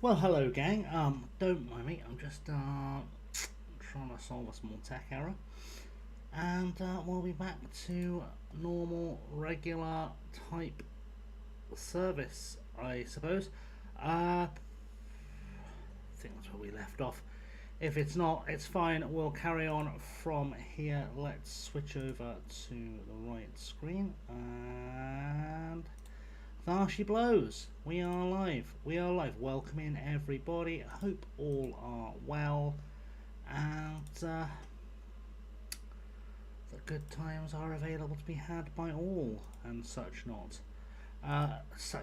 Well, hello, gang. Don't mind me. I'm just trying to solve a small tech error, and we'll be back to normal, regular type service, I suppose. I think that's where we left off. If it's not, it's fine. We'll carry on from here. Let's switch over to the right screen and. There she blows. We are live. We are live. Welcome in, everybody. I hope all are well, and the good times are available to be had by all, and such not. So,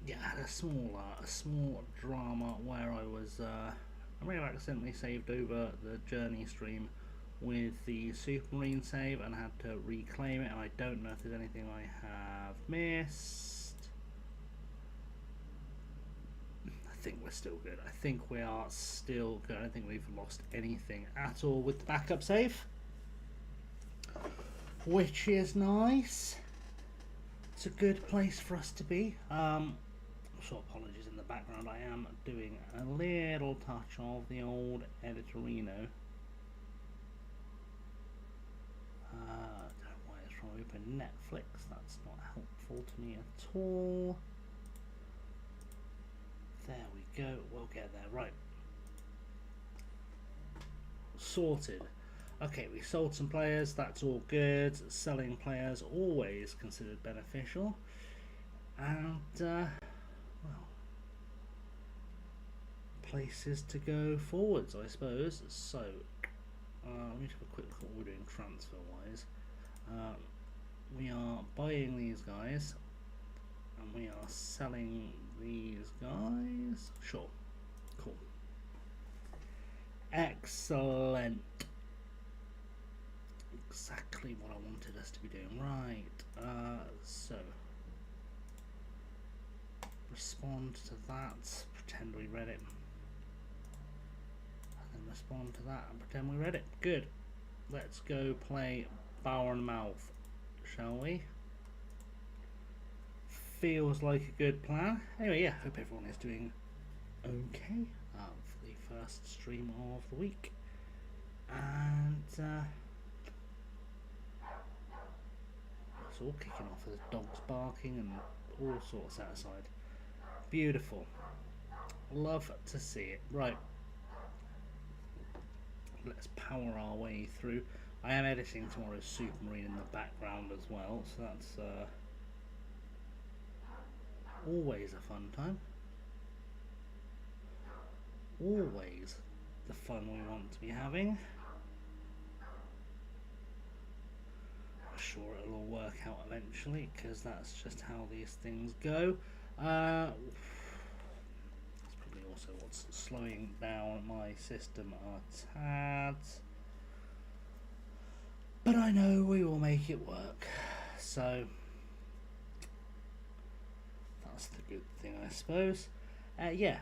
yeah, I had a small drama where I may have accidentally saved over the Journey stream with the Supermarine save and had to reclaim it, and I don't know if there's anything I have missed. I think we're still good. I think we are still good. I don't think we've lost anything at all with the backup save, which is nice. It's a good place for us to be. So apologies in the background. I am doing a little touch of the old editorino. Don't know why it's trying to open Netflix. That's not helpful to me at all. There we go. We'll get there. Right. Sorted. Okay, we sold some players. That's all good. Selling players always considered beneficial. And, well, places to go forwards, I suppose. So, let me have a quick look at what we're doing transfer wise. We are buying these guys and we are selling these guys. Sure. Cool. Excellent. Exactly what I wanted us to be doing. Right. So respond to that. Pretend we read it. Respond to that and pretend we read it. Good. Let's go play Bournemouth, shall we? Feels like a good plan. Anyway, yeah, hope everyone is doing okay for the first stream of the week. And it's all kicking off with dogs barking and all sorts outside. Beautiful. Love to see it. Right. Let's power our way through. I am editing tomorrow's Supermarine in the background as well, so that's always a fun time. Always the fun we want to be having. I'm sure it'll all work out eventually, because that's just how these things go. Also what's slowing down my system a tad, but I know we will make it work, so that's the good thing, I suppose. Yeah,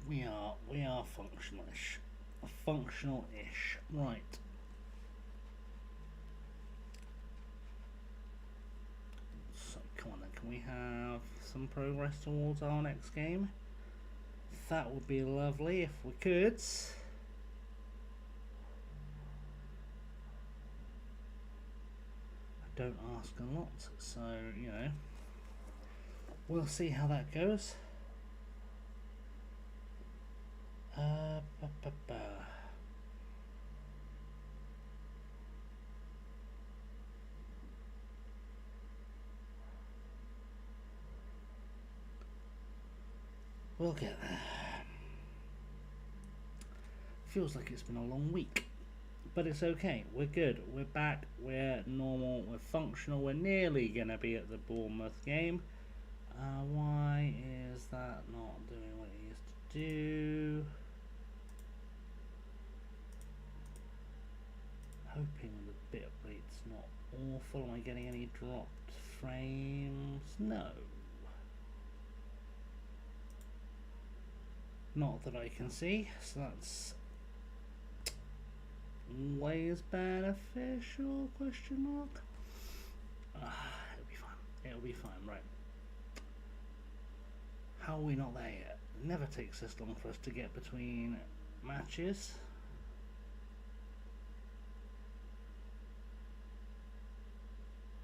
we are functional-ish, right. Come on then, can we have some progress towards our next game? That would be lovely if we could. I don't ask a lot, so, you know, we'll see how that goes. We'll get there. Feels like it's been a long week, but it's okay. We're good. We're back. We're normal. We're functional. We're nearly going to be at the Bournemouth game. Why is that not doing what it used to do? Hoping the bit rate's not awful. Am I getting any dropped frames? No. Not that I can see, so that's always beneficial? Question mark. It'll be fine. It'll be fine. Right. How are we not there yet? It never takes this long for us to get between matches.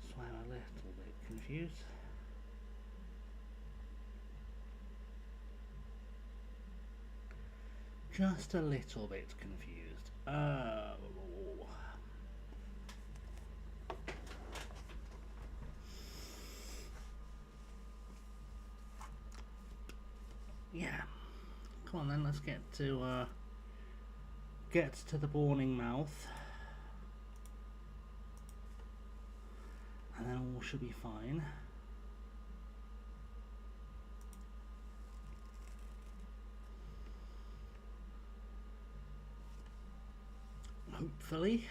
So I'm a little bit confused. Just a little bit confused. Yeah. Come on then, let's get to the Bournemouth. And then all should be fine. Hopefully.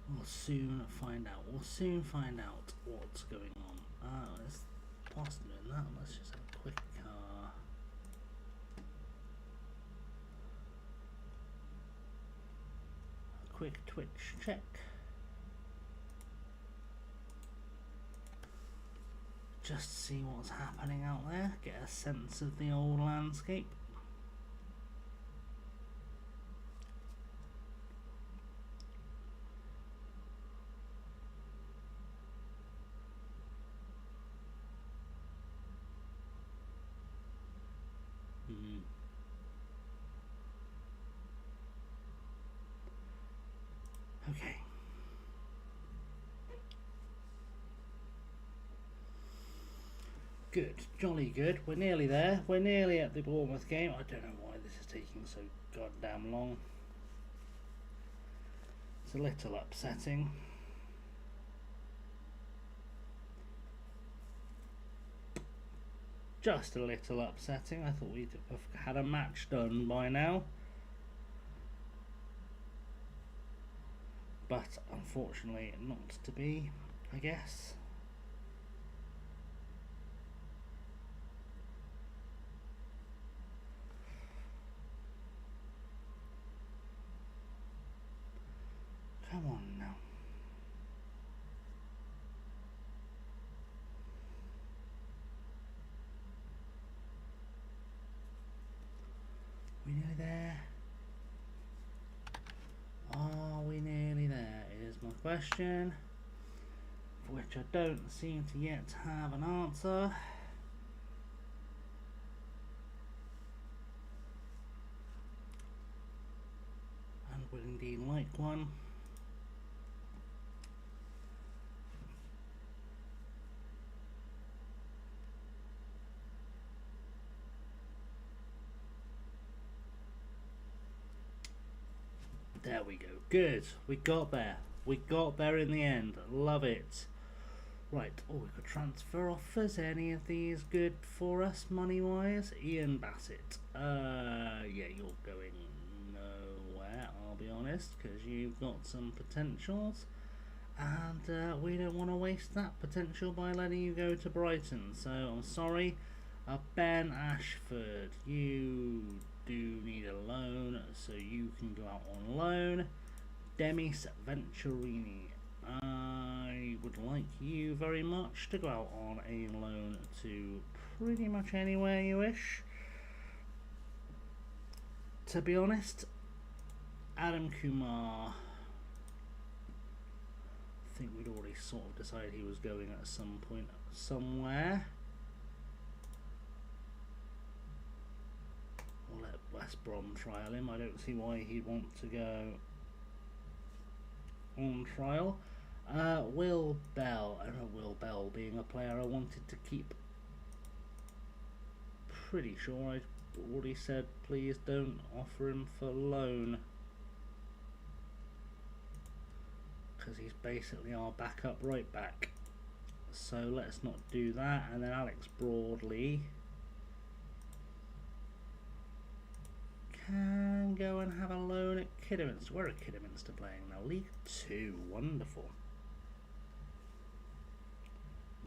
We'll soon find out. We'll soon find out what's going on. Let's past doing that. Let's just have a quick Twitch check. Just see what's happening out there. Get a sense of the old landscape. Okay. Good, jolly good. We're nearly there. We're nearly at the Bournemouth game. I don't know why this is taking so goddamn long. It's a little upsetting. Just a little upsetting. I thought we'd have had a match done by now. But unfortunately not to be, I guess. Come on now. We nearly there? Are we nearly there is my question, for which I don't seem to yet have an answer. And would indeed like one. There we go. Good. We got there. We got there in the end. Love it. Right. Oh, we could transfer offers. Any of these good for us money-wise? Ian Bassett. Yeah, you're going nowhere, I'll be honest, because you've got some potentials. And we don't want to waste that potential by letting you go to Brighton. So, I'm sorry. Ben Ashford, you do need a loan, so you can go out on loan. Demis Venturini, I would like you very much to go out on a loan to pretty much anywhere you wish. To be honest, Adam Kumar, I think we'd already sort of decided he was going at some point somewhere. We'll let West Brom trial him. I don't see why he'd want to go on trial. Will Bell. I don't know, Will Bell being a player I wanted to keep. Pretty sure I already said please don't offer him for loan, because he's basically our backup right back. So let's not do that. And then Alex Broadley can go and have a loan at Kidderminster. Where are Kidderminster playing now? League 2. Wonderful.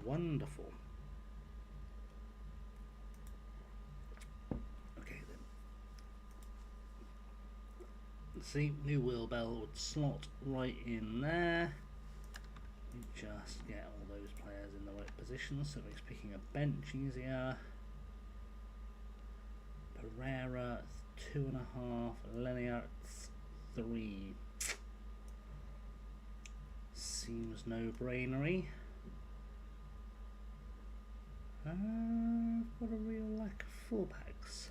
Wonderful. Okay then. See, new wheel bell would slot right in there. You just get all those players in the right position, so it makes picking a bench easier. Pereira 2.5, Leniart 3. Seems no-brainery. I've got a real lack of fullbacks.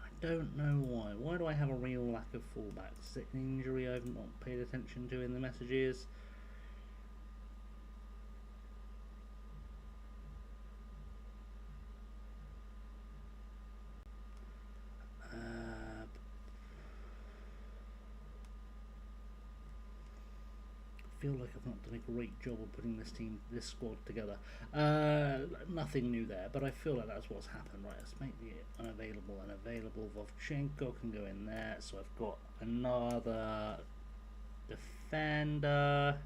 I don't know why. Why do I have a real lack of fullbacks? Is it an injury I've not paid attention to in the messages? I feel like I've not done a great job of putting this squad together. Nothing new there, but I feel like that's what's happened. Right, let's make the unavailable unavailable. Vovchenko can go in there, so I've got another defender.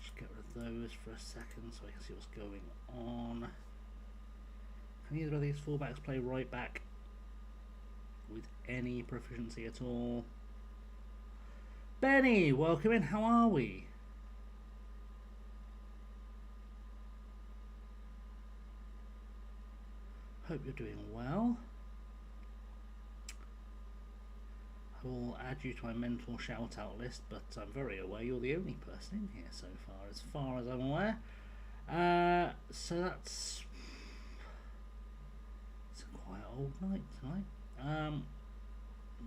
Just get rid of those for a second so I can see what's going on. Can either of these fullbacks play right back with any proficiency at all? Benny, welcome in. How are we? Hope you're doing well. I will add you to my mental shout out list, but I'm very aware you're the only person in here so far as I'm aware. So it's a quiet old night tonight.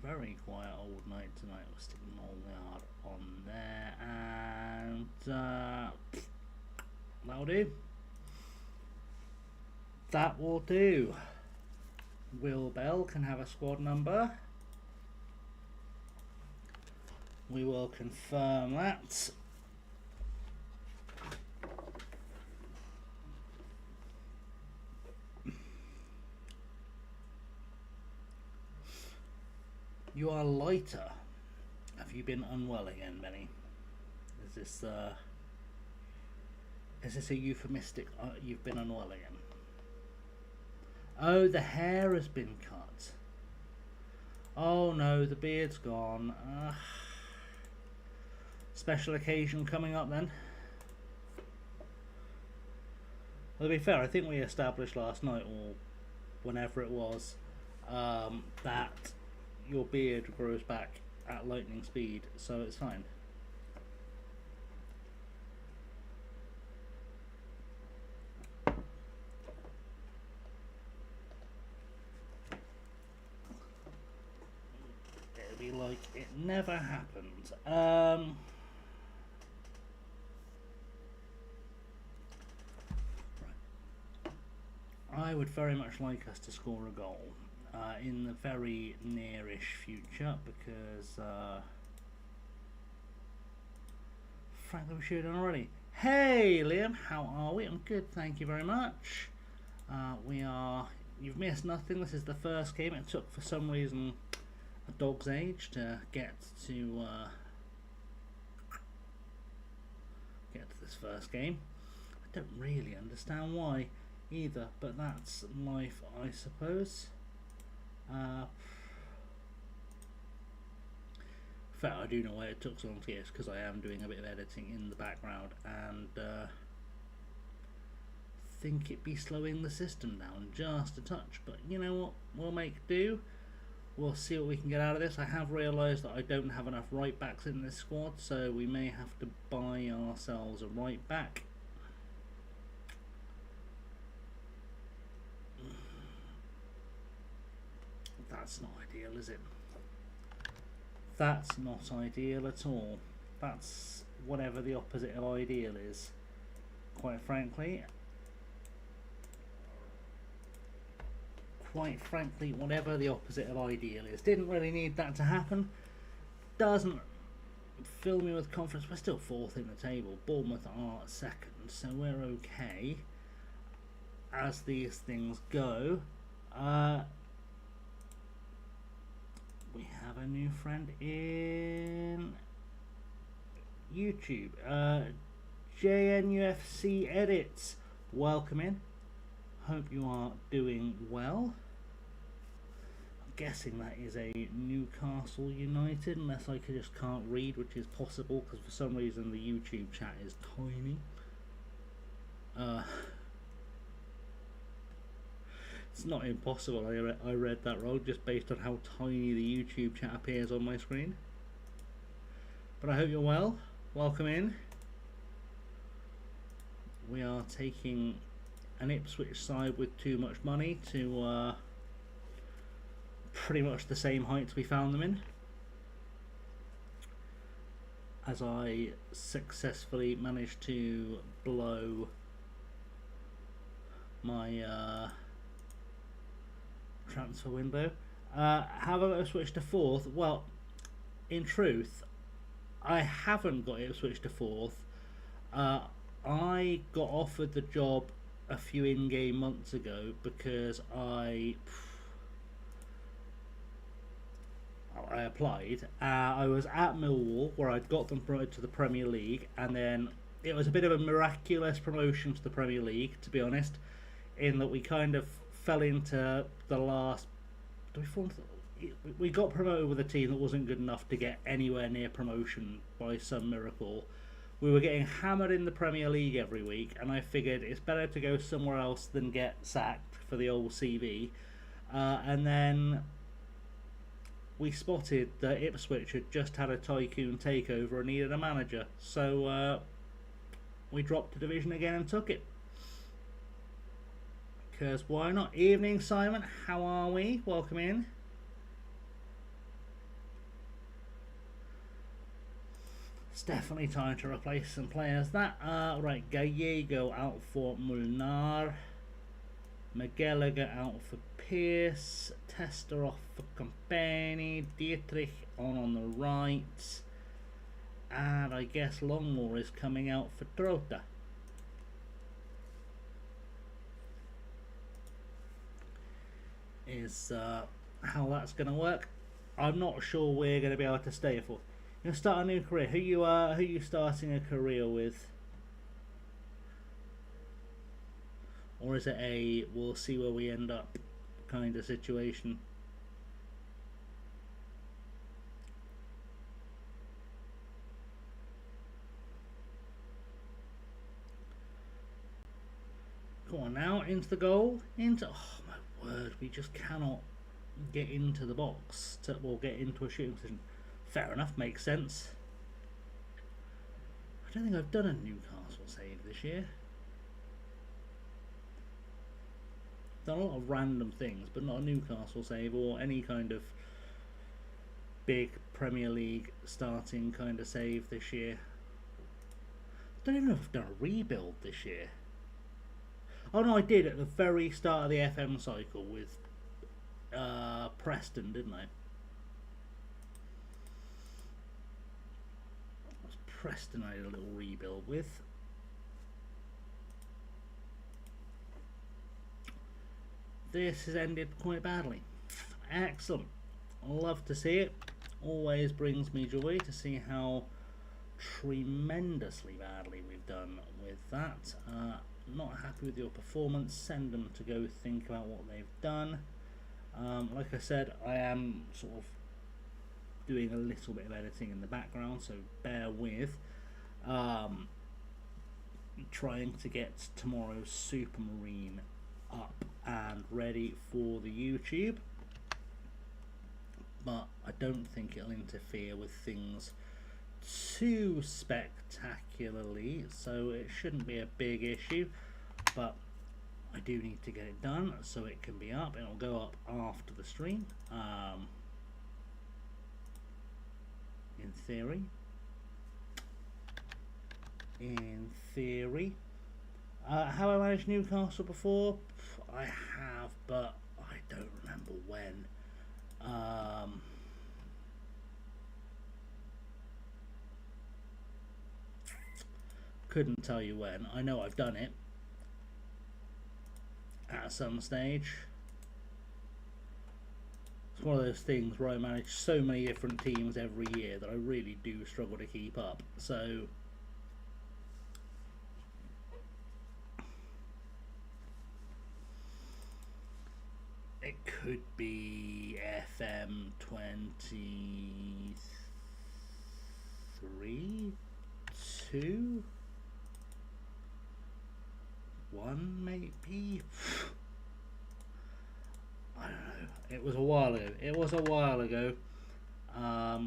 Very quiet old night tonight. We're sticking Molnard on there, and that'll do. That will do. Will Bell can have a squad number. We will confirm that. You are lighter. Have you been unwell again, Benny? Is this a euphemistic? You've been unwell again. Oh, the hair has been cut. Oh no, the beard's gone. Special occasion coming up then. Well, to be fair, I think we established last night, or whenever it was, that your beard grows back at lightning speed, so it's fine. It'll be like it never happened. I would very much like us to score a goal in the very nearish future, because frankly we should have done already. Hey Liam, how are we? I'm good, thank you very much. You've missed nothing. This is the first game. It took for some reason a dog's age to get to this first game. I don't really understand why either, but that's life, I suppose. In fact, I do know why it took so long to get it, because I am doing a bit of editing in the background, and think it'd be slowing the system down just a touch, but you know what, we'll make do. We'll see what we can get out of this. I have realised that I don't have enough right backs in this squad, so we may have to buy ourselves a right back. That's not ideal, is it? That's not ideal at all. That's whatever the opposite of ideal is, quite frankly. Quite frankly, whatever the opposite of ideal is. Didn't really need that to happen. Doesn't fill me with confidence. We're still fourth in the table. Bournemouth are second, so we're okay as these things go. We have a new friend in YouTube. JNUFC Edits. Welcome in. Hope you are doing well. guessing that is a Newcastle United, unless I just can't read, which is possible because for some reason the YouTube chat is tiny. It's not impossible. I read that wrong just based on how tiny the YouTube chat appears on my screen. But I hope you're well. Welcome in. We are taking an Ipswich side with too much money to pretty much the same heights we found them in, as I successfully managed to blow my transfer window. Have I switched to fourth? Well, in truth, I haven't got it switched to fourth. I got offered the job a few in-game months ago because I applied. I was at Millwall where I'd got them promoted to the Premier League, and then it was a bit of a miraculous promotion to the Premier League, to be honest, in that we kind of fell into the last. We got promoted with a team that wasn't good enough to get anywhere near promotion by some miracle. We were getting hammered in the Premier League every week, and I figured it's better to go somewhere else than get sacked for the old CV. And then we spotted that Ipswich had just had a tycoon takeover and needed a manager, so we dropped the division again and took it. Because why not? Evening, Simon. How are we? Welcome in. It's definitely time to replace some players. Right, Gallego out for Mulnar. McGallagher out for Pierce. Tester off for Company. Dietrich on the right. And I guess Longmore is coming out for Trota. Is how that's going to work. I'm not sure we're going to be able to stay for. You're going to start a new career. Who you starting a career with? Or is it a we'll see where we end up kind of situation? Go on now, into the goal. Oh my word, we just cannot get into the box or get into a shooting position. Fair enough, makes sense. I don't think I've done a Newcastle save this year. Done a lot of random things, but not a Newcastle save or any kind of big Premier League starting kind of save this year. Don't even know if I've done a rebuild this year. Oh no, I did at the very start of the FM cycle with Preston, didn't I? It was Preston I did a little rebuild with. This has ended quite badly. Excellent. Love to see it. Always brings me joy to see how tremendously badly we've done with that. Not happy with your performance. Send them to go think about what they've done. Like I said, I am sort of doing a little bit of editing in the background, so bear with. Trying to get tomorrow's Supermarine up and ready for the YouTube, but I don't think it'll interfere with things too spectacularly, so it shouldn't be a big issue, but I do need to get it done so it can be up. It'll go up after the stream, in theory. Have I managed Newcastle before? I have, but I don't remember when. Couldn't tell you when. I know I've done it at some stage. It's one of those things where I manage so many different teams every year that I really do struggle to keep up. So it could be FM 23, 2, 1 maybe. I don't know. It was a while ago. It was a while ago. But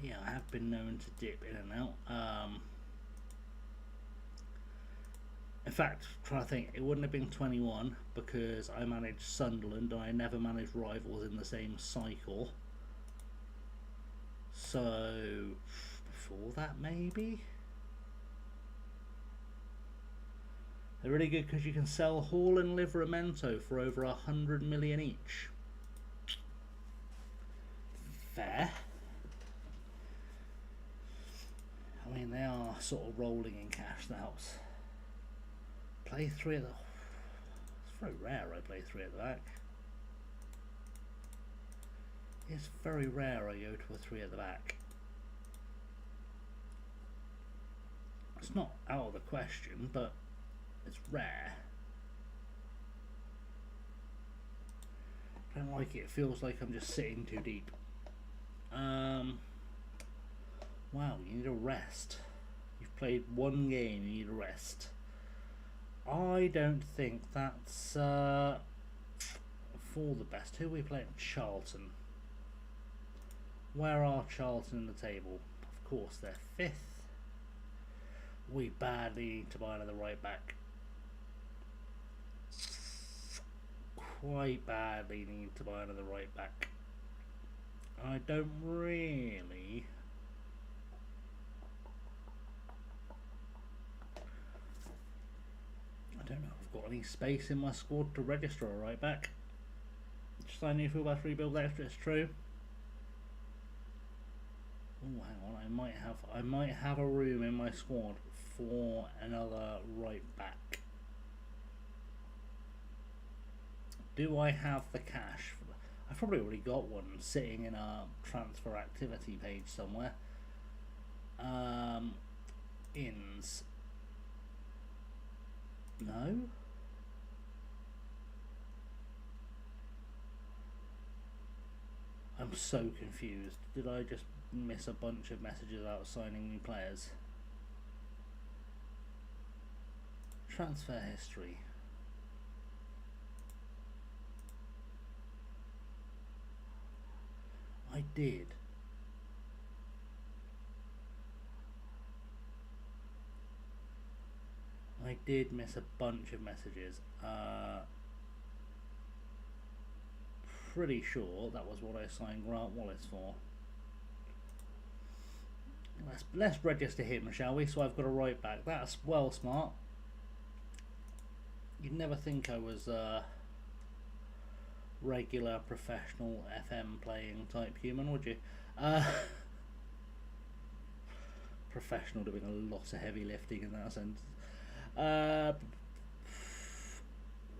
yeah, I have been known to dip in and out. In fact, trying to think, it wouldn't have been 21 because I managed Sunderland and I never managed rivals in the same cycle. So before that, maybe. They're really good because you can sell Hall and Livramento for over 100 million each. Fair. I mean, they are sort of rolling in cash. That helps. Play 3 at the... It's very rare I play 3 at the back. It's very rare I go to a 3 at the back. It's not out of the question, but it's rare. I don't like it. It feels like I'm just sitting too deep. Wow, you need a rest. You've played one game, you need a rest. I don't think that's for the best. Who are we playing? Charlton. Where are Charlton in the table? Of course, they're 5th. We badly need to buy another right back. Quite badly need to buy another right back. I don't really... I don't know if I've got any space in my squad to register a right back. Just I need fullback rebuild extra, it's true. Oh, hang on, I might have a room in my squad for another right back. Do I have the cash? I've probably already got one sitting in a transfer activity page somewhere. Ins. No? I'm so confused. Did I just miss a bunch of messages about signing new players? Transfer history. I did. I did miss a bunch of messages. Pretty sure that was what I signed Grant Wallace for. Let's register him, shall we? So I've got a right back. That's well smart. You'd never think I was a regular professional FM playing type human, would you? Professional doing a lot of heavy lifting in that sense.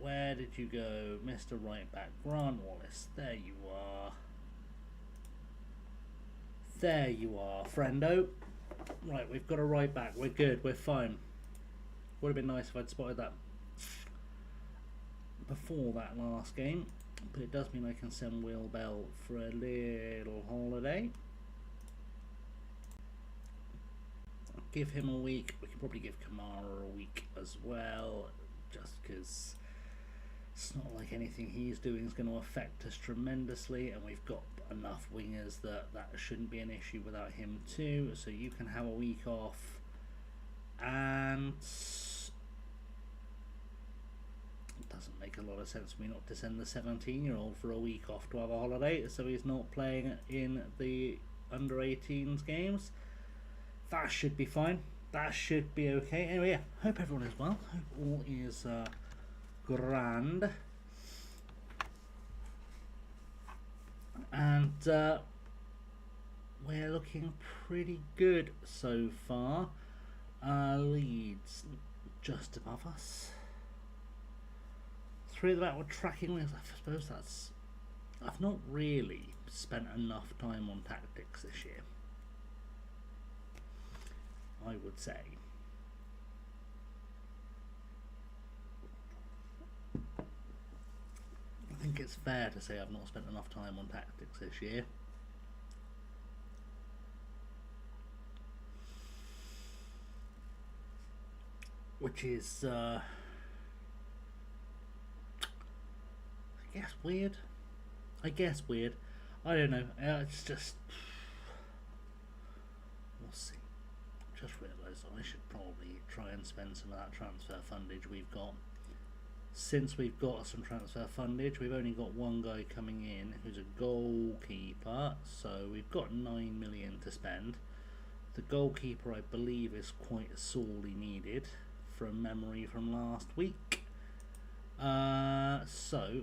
Where did you go, Mr. Right Back? Grant Wallace. There you are. There you are, friendo. Right, we've got a right back. We're good. We're fine. Would have been nice if I'd spotted that before that last game. But it does mean I can send Will Bell for a little holiday. Give him a week. We can probably give Kamara a week as well, just because it's not like anything he's doing is going to affect us tremendously, and we've got enough wingers that shouldn't be an issue without him too. So you can have a week off, and it doesn't make a lot of sense for me not to send the 17-year-old for a week off to have a holiday, so he's not playing in the under-18s games. That should be fine. That should be okay. Anyway, yeah, hope everyone is well. Hope all is grand. And we're looking pretty good so far. Leeds just above us. 3 at the back with tracking wings. I suppose that's... I've not really spent enough time on tactics this year, I would say. it's fair to say I've not spent enough time on tactics this year. Which is, I guess weird. I don't know. It's just, we'll see. Just realised I should probably try and spend some of that transfer fundage we've got. Since we've got some transfer fundage, we've only got one guy coming in who's a goalkeeper, so we've got 9 million to spend. The goalkeeper, I believe, is quite sorely needed from memory from last week. So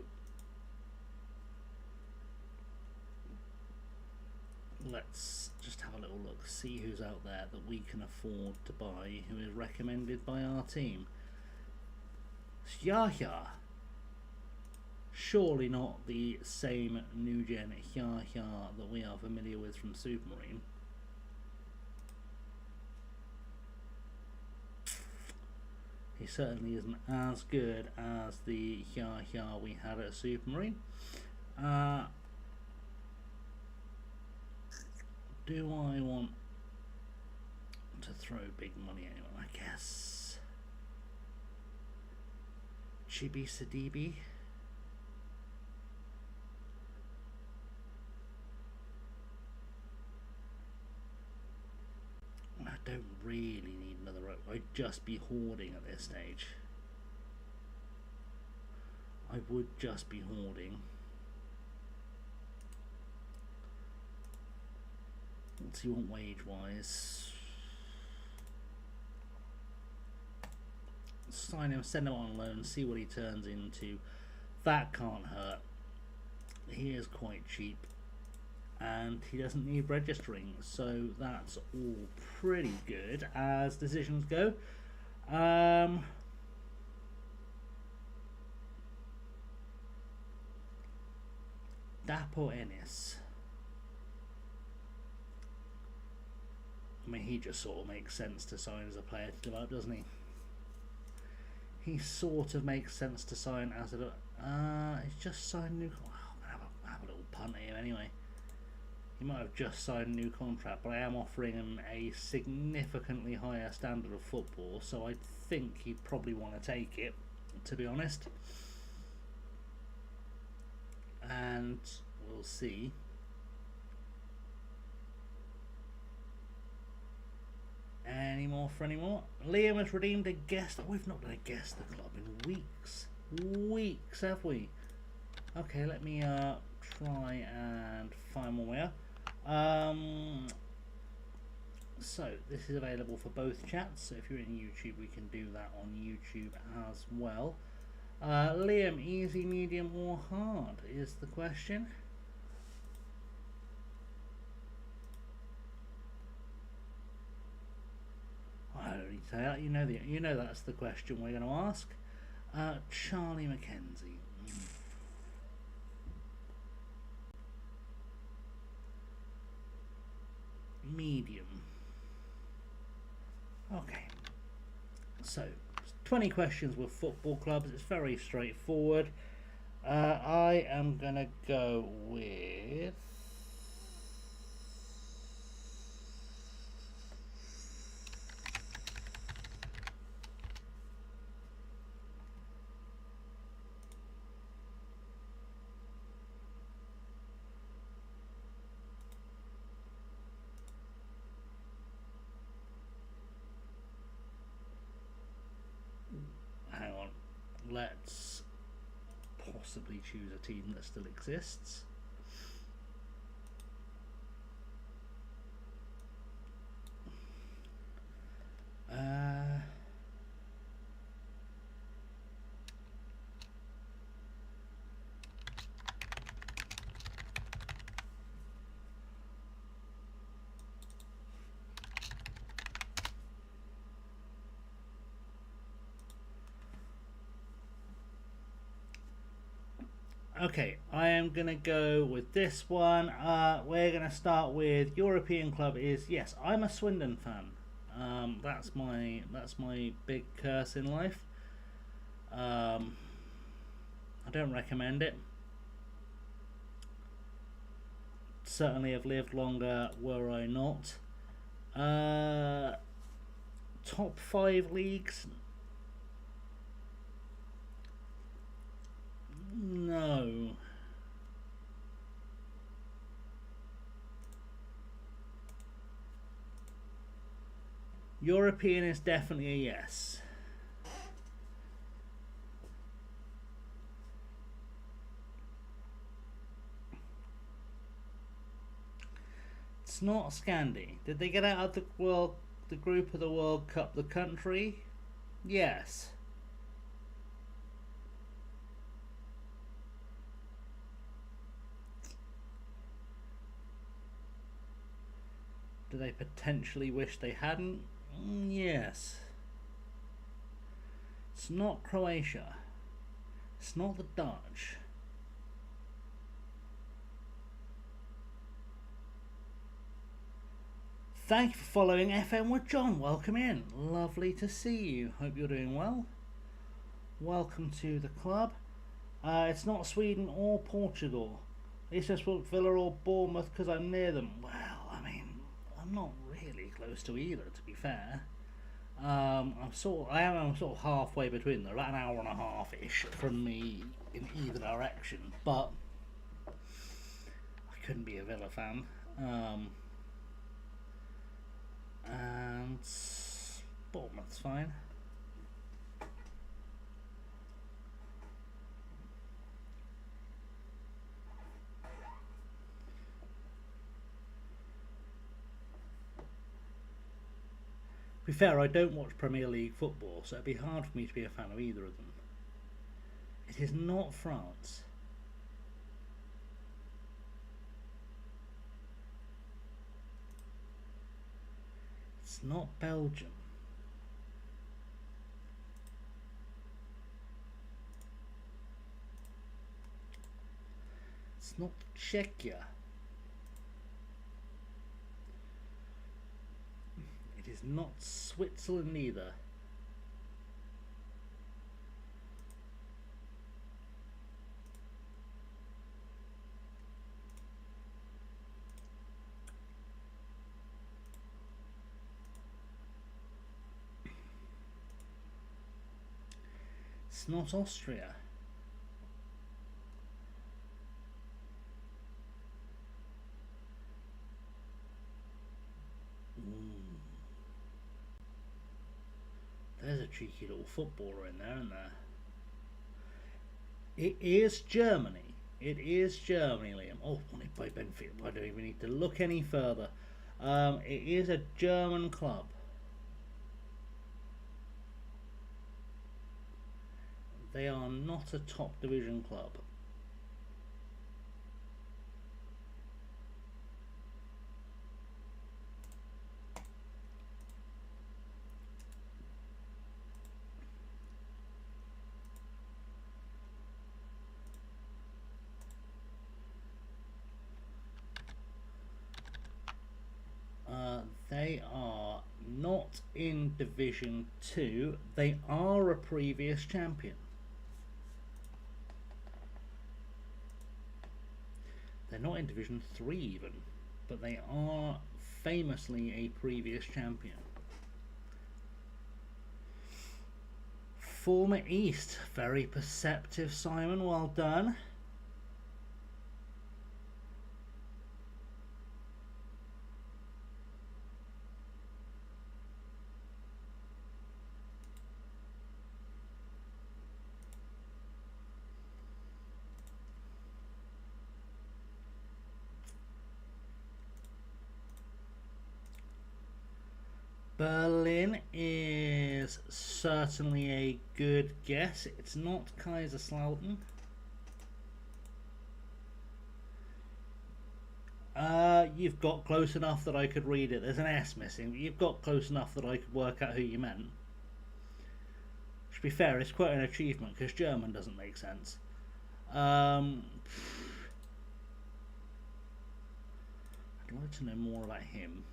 let's just have a little look, see who's out there that we can afford to buy, who is recommended by our team. Yahya. Surely not the same new gen Yahya that we are familiar with from Supermarine. He certainly isn't as good as the Yahya we had at Supermarine. Do I want to throw big money at anyone? I guess Chibi Sidibe. I don't really need another rope. I'd just be hoarding at this stage. I would just be hoarding. What's he want wage-wise? Sign him, send him on loan, see what he turns into. That can't hurt. He is quite cheap. And he doesn't need registering, so that's all pretty good as decisions go. Dapo Ennis. I mean, he just sort of makes sense to sign as a player to develop, doesn't he? He sort of makes sense to sign as a... he's just signed new... I'm going to have a little punt at him anyway. He might have just signed a new contract, but I am offering him a significantly higher standard of football, so I think he'd probably want to take it, to be honest. And we'll see. Any more for any more? Liam has redeemed a guest. Oh, we've not done a guest the club in weeks. Weeks, have we? Okay, let me try and find one where. So this is available for both chats, so if you're in YouTube we can do that on YouTube as well. Liam, easy, medium or hard is the question. I don't need to say that, you know that's the question we're going to ask. Charlie McKenzie. Medium. Okay, so 20 questions with football clubs. It's very straightforward. I am gonna go with let's possibly choose a team that still exists. Okay, I am going to go with this one. We're going to start with European club is, yes, I'm a Swindon fan. That's my big curse in life. I don't recommend it. certainly have lived longer were I not. Top 5 leagues? No. European is definitely a yes. It's not Scandi. Did they get out of the group of the World Cup, the country? Yes. Do they potentially wish they hadn't? Yes. It's not Croatia. It's not the Dutch. Thank you for following FM with John. Welcome in. Lovely to see you. Hope you're doing well. Welcome to the club. It's not Sweden or Portugal. It's just Villa or Bournemouth because I'm near them. Well, I mean, I'm not really close to either, to be fair. I'm sort of halfway between them, about an hour and a half ish from me in either direction. But I couldn't be a Villa fan. And Bournemouth's fine. To be fair, I don't watch Premier League football, so it'd be hard for me to be a fan of either of them. It is not France. It's not Belgium. It's not Czechia. It is not Switzerland either. It's not Austria. There's a cheeky little footballer in there, isn't there? It is Germany. It is Germany, Liam. Oh, wanted by Benfica. I don't even need to look any further. It is a German club. They are not a top division club. They are not in Division 2. They are a previous champion. They're not in Division 3 even, but they are famously a previous champion. Former East. Very perceptive, Simon. Well done. Berlin is certainly a good guess. It's not Kaiserslautern. You've got close enough that I could read it. There's an S missing, but you've got close enough that I could work out who you meant. To be fair, it's quite an achievement because German doesn't make sense. I'd like to know more about him.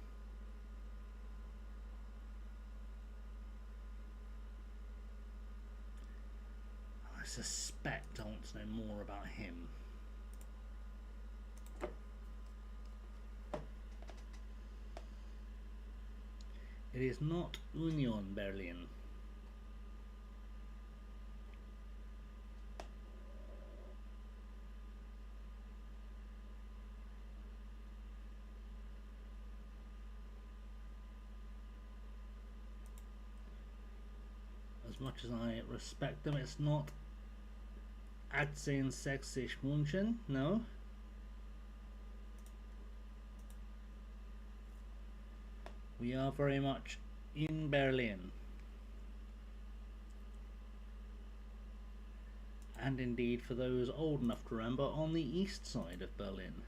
I suspect I want to know more about him. It is not Union Berlin. As much as I respect them, it's not 1860 München, no. We are very much in Berlin. And indeed, for those old enough to remember, on the east side of Berlin.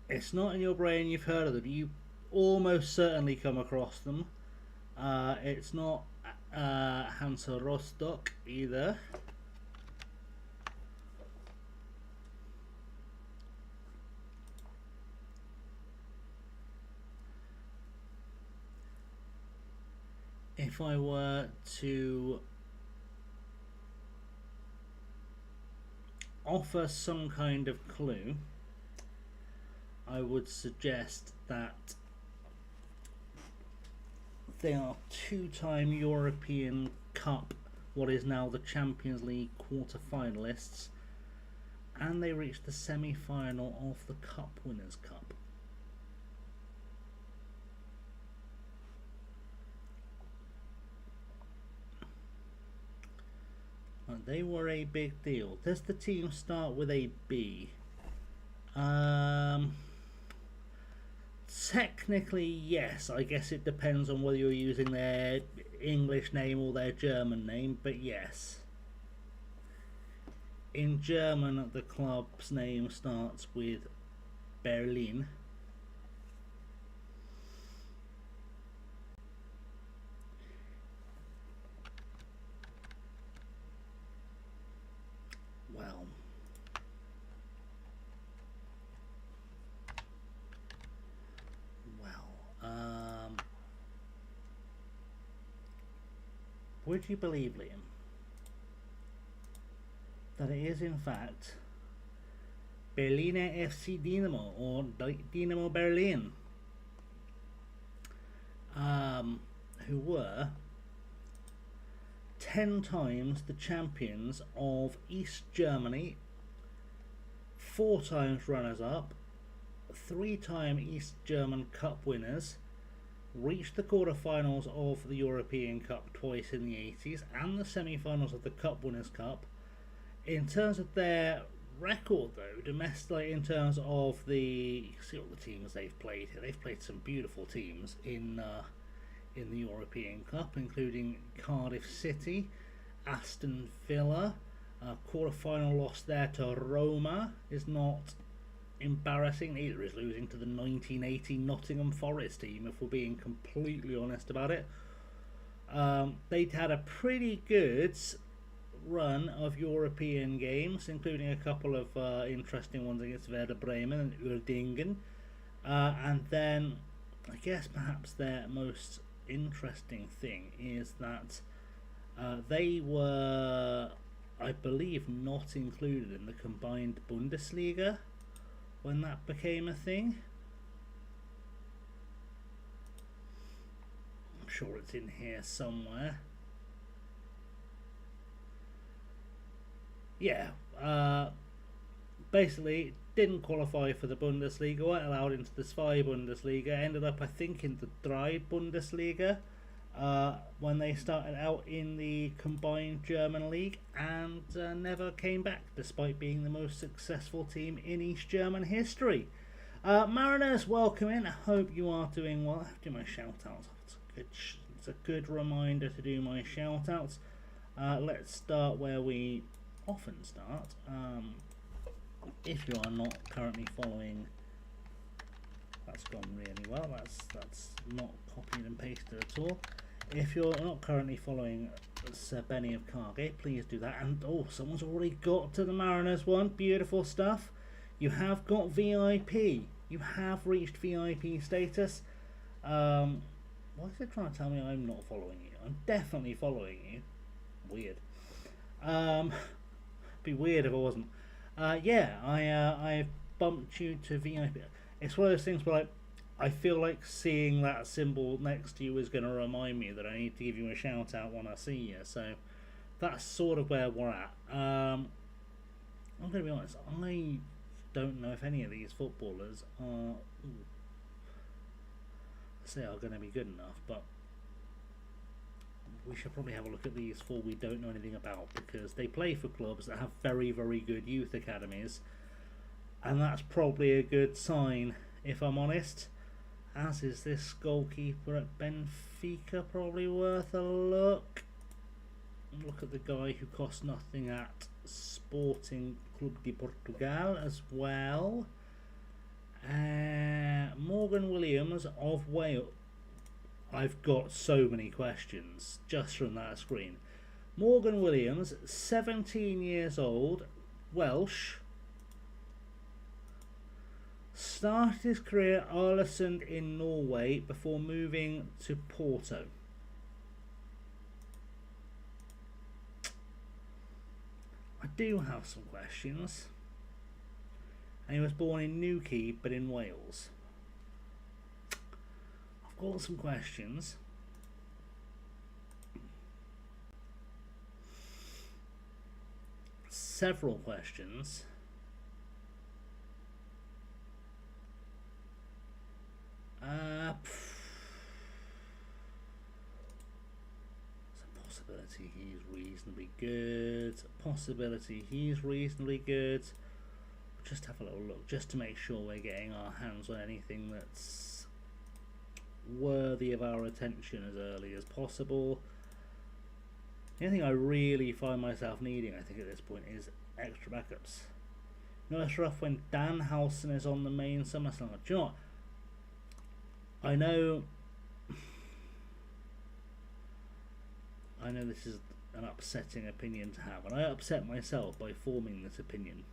It's not in your brain, you've heard of them. You almost certainly come across them. It's not Hansa Rostock either. If I were to offer some kind of clue, I would suggest that they are two-time European Cup, what is now the Champions League quarter-finalists, and they reached the semi-final of the Cup Winners' Cup. And they were a big deal. Does the team start with a B? Technically, yes. I guess it depends on whether you're using their English name or their German name, but yes. In German, the club's name starts with Berlin. Would you believe, Liam, that it is in fact Berliner FC Dynamo, or Dynamo Berlin, who were 10 times the champions of East Germany, 4 times runners-up, 3-time East German Cup winners, reached the quarterfinals of the European Cup twice in the 80s and the semi-finals of the Cup Winners' Cup. In terms of their record, though, domestically, in terms of the, see all the teams they've played here. They've played some beautiful teams in the European Cup, including Cardiff City, Aston Villa. Quarter-final loss there to Roma is not embarrassing. Neither is losing to the 1980 Nottingham Forest team, if we're being completely honest about it. They'd had a pretty good run of European games, including a couple of interesting ones against Werder Bremen and Uerdingen. And then, I guess perhaps their most interesting thing is that they were, I believe, not included in the combined Bundesliga when that became a thing. I'm sure it's in here somewhere. Yeah, basically didn't qualify for the Bundesliga, weren't allowed into the Zwei Bundesliga, ended up, I think, in the Drei Bundesliga when they started out in the combined German league, and never came back, despite being the most successful team in East German history. Mariners, welcome in. I hope you are doing well. I have to do my shout-outs. It's a good reminder to do my shout-outs. Let's start where we often start. If you are not currently following, that's gone really well. That's not copied and pasted at all. If you're not currently following Sir Benny of Cargate, please do that. And oh, someone's already got to the Mariners one. Beautiful stuff. You have got VIP. You have reached VIP status. Why is it trying to tell me I'm not following you? I'm definitely following you. Weird. Be weird if I wasn't. Yeah, I bumped you to VIP. It's one of those things where I feel like seeing that symbol next to you is going to remind me that I need to give you a shout out when I see you. So that's sort of where we're at. I'm going to be honest. I don't know if any of these footballers are going to be good enough, but we should probably have a look at these four we don't know anything about, because they play for clubs that have very, very good youth academies, and that's probably a good sign, if I'm honest. As is this goalkeeper at Benfica, probably worth a look. Look at the guy who cost nothing at Sporting Club de Portugal as well. Morgan Williams of Wales. I've got so many questions just from that screen. Morgan Williams, 17 years old, Welsh. Started his career at Ålesund in Norway before moving to Porto. I do have some questions. And he was born in Newquay, but in Wales. I've got some questions. Several questions. Possibility he's reasonably good. Possibility he's reasonably good. We'll just have a little look just to make sure we're getting our hands on anything that's worthy of our attention as early as possible. The only thing I really find myself needing, I think, at this point is extra backups. You know, it's rough when Dan Howson is on the main SummerSlam. Do you know what? I know this is an upsetting opinion to have, and I upset myself by forming this opinion.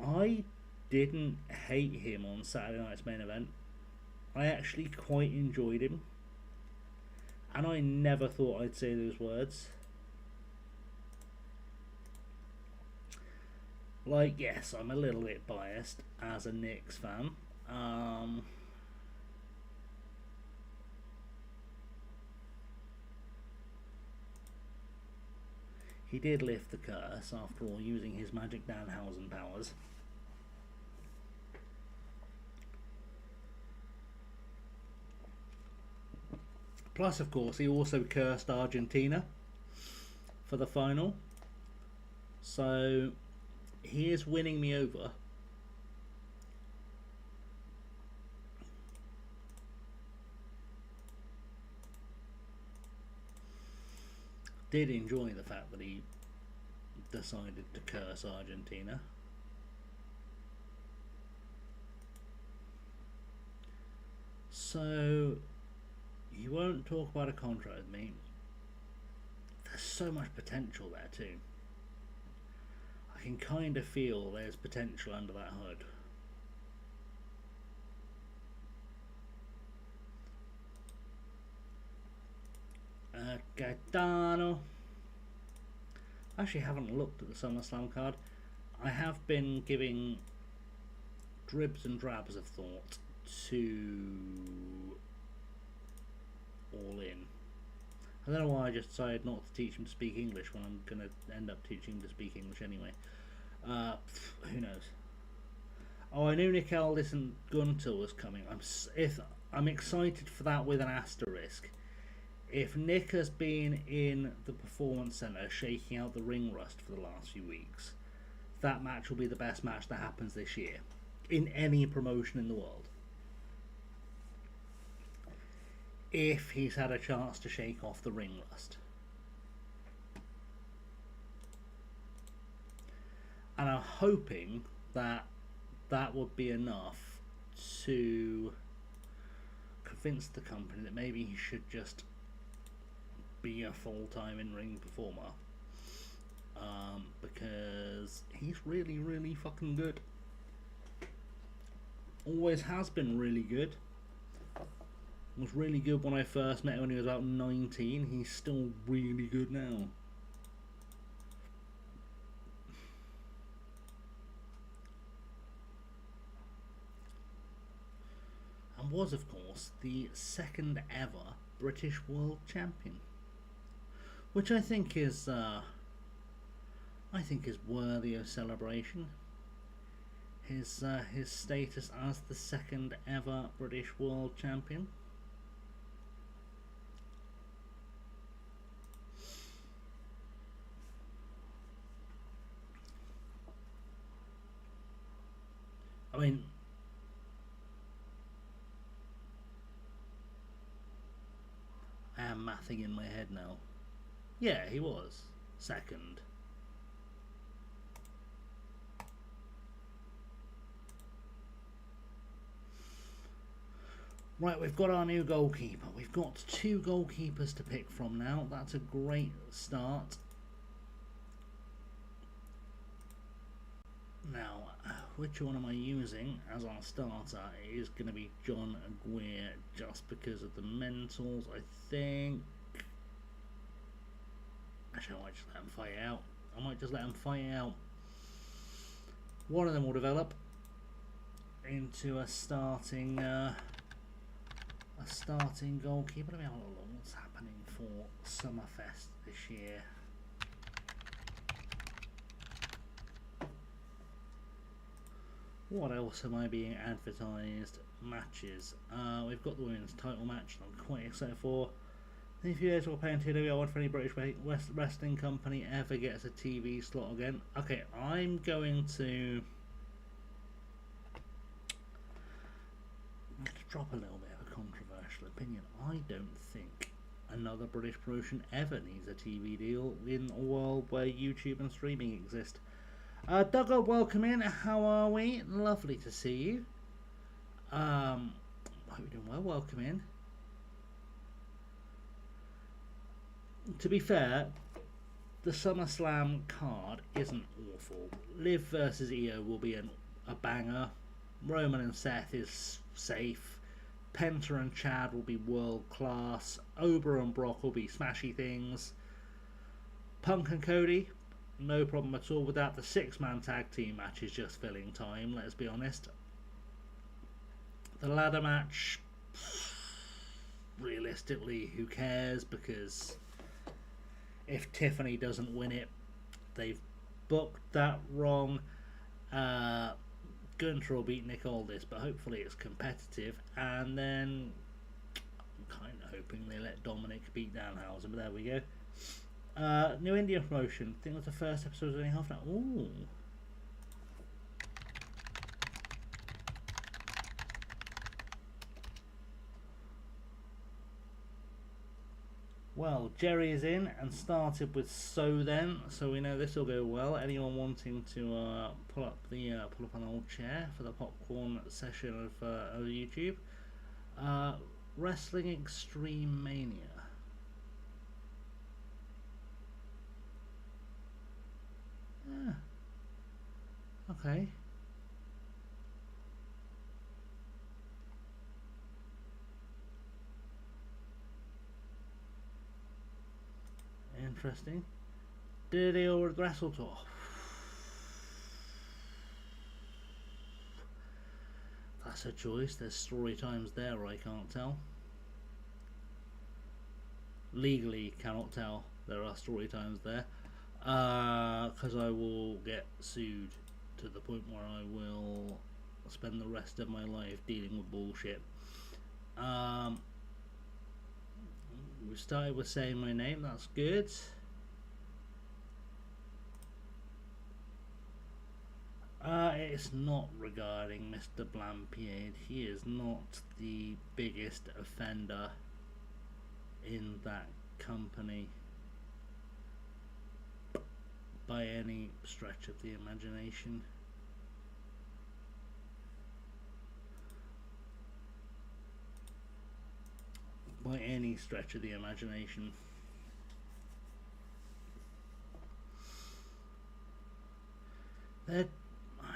I didn't hate him on Saturday night's main event. I actually quite enjoyed him, and I never thought I'd say those words. Like, yes, I'm a little bit biased as a Knicks fan. He did lift the curse, after all, using his magic Danhausen powers. Plus, of course, he also cursed Argentina for the final. So, he is winning me over. Did enjoy the fact that he decided to curse Argentina. So, you won't talk about a contract with me. There's so much potential there too. I can kind of feel there's potential under that hood. Gaetano. I actually haven't looked at the SummerSlam card. I have been giving dribs and drabs of thought to All In. I don't know why I just decided not to teach him to speak English when I'm going to end up teaching him to speak English anyway. Who knows? Oh, I knew Nick Aldis and Gunter was coming. I'm excited for that with an asterisk. If Nick has been in the Performance Centre shaking out the ring rust for the last few weeks, that match will be the best match that happens this year in any promotion in the world. If he's had a chance to shake off the ring rust. And I'm hoping that that would be enough to convince the company that maybe he should just be a full-time in-ring performer. because he's really, really fucking good. Always has been really good. Was really good when I first met him when he was about 19. He's still really good now. And was, of course, the second ever British world champion, which I think is worthy of celebration. His status as the second ever British world champion. I mean, I am mathing in my head now. Yeah, he was second. Right, we've got our new goalkeeper. We've got 2 goalkeepers to pick from now. That's a great start. Now, which one am I using as our starter? It is going to be John Aguirre, just because of the mentals, I think. Actually, I might just let them fight out. One of them will develop into a starting goalkeeper. Let me have a look what's happening for Summerfest this year. What else am I being advertised? Matches. We've got the women's title match that I'm quite excited for. In a few days we'll pay until $2 for any British wrestling company ever gets a TV slot again. Okay, I'm going to drop a little bit of a controversial opinion. I don't think another British promotion ever needs a TV deal in a world where YouTube and streaming exist. Doug, welcome in. How are we? Lovely to see you. I hope you're doing well. Welcome in. To be fair, the SummerSlam card isn't awful. Liv versus Io will be a banger. Roman and Seth is safe. Penta and Chad will be world class. Ober and Brock will be smashy things. Punk and Cody, no problem at all with that. The 6-man tag team match is just filling time, let's be honest. The ladder match, realistically, who cares? Because if Tiffany doesn't win it, they've booked that wrong. Gunther will beat Nick Aldis, but hopefully it's competitive. And then I'm kind of hoping they let Dominic beat Danhausen, but there we go. New India promotion. I think that's the first episode was only half an hour. Ooh. Well, Jerry is in and started with So Then, so we know this will go well. Anyone wanting to pull up an old chair for the popcorn session of YouTube? Wrestling Extreme Mania. Yeah. Okay. Interesting. Did they all wrestle talk? That's a choice. There's story times there, I can't tell. Legally cannot tell there are story times there. Because I will get sued to the point where I will spend the rest of my life dealing with bullshit. We started with saying my name, that's good. It's not regarding Mr. Blampied. He is not the biggest offender in that company by any stretch of the imagination. By any stretch of the imagination. they're,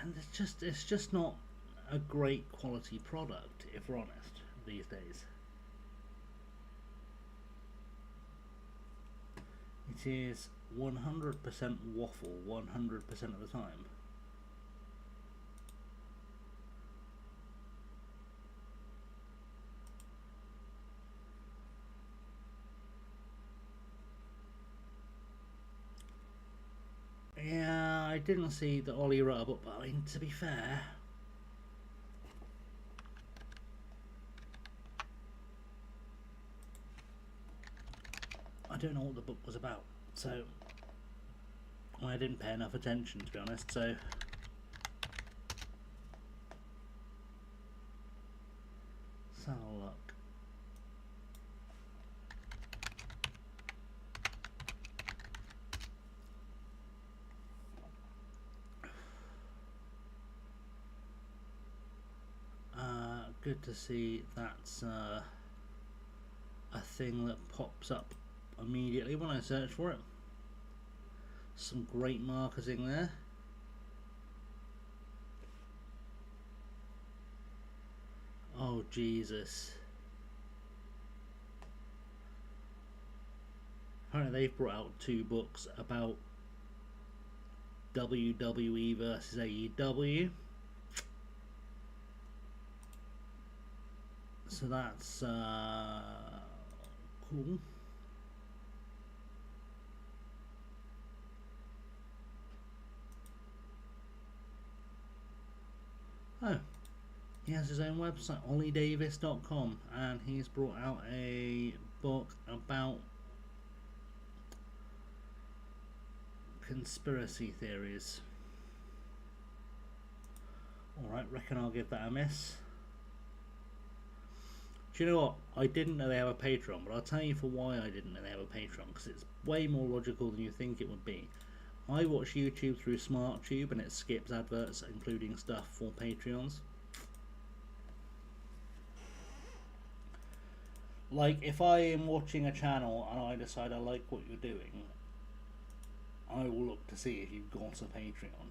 and it's just not a great quality product, if we're honest, these days. It is 100% waffle 100% of the time. Yeah, I didn't see that Ollie wrote a book, but I mean, to be fair, I don't know what the book was about, so I didn't pay enough attention, to be honest, so let's have a look. Good to see that's a thing that pops up immediately when I search for it. Some great marketing there. Oh Jesus. Apparently they've brought out 2 books about WWE versus AEW. So that's cool. Oh, he has his own website, olliedavis.com, and he's brought out a book about conspiracy theories. Alright, reckon I'll give that a miss. Do you know what? I didn't know they have a Patreon, but I'll tell you for why I didn't know they have a Patreon, because it's way more logical than you think it would be. I watch YouTube through SmartTube and it skips adverts, including stuff for Patreons. Like, if I am watching a channel and I decide I like what you're doing, I will look to see if you've got a Patreon.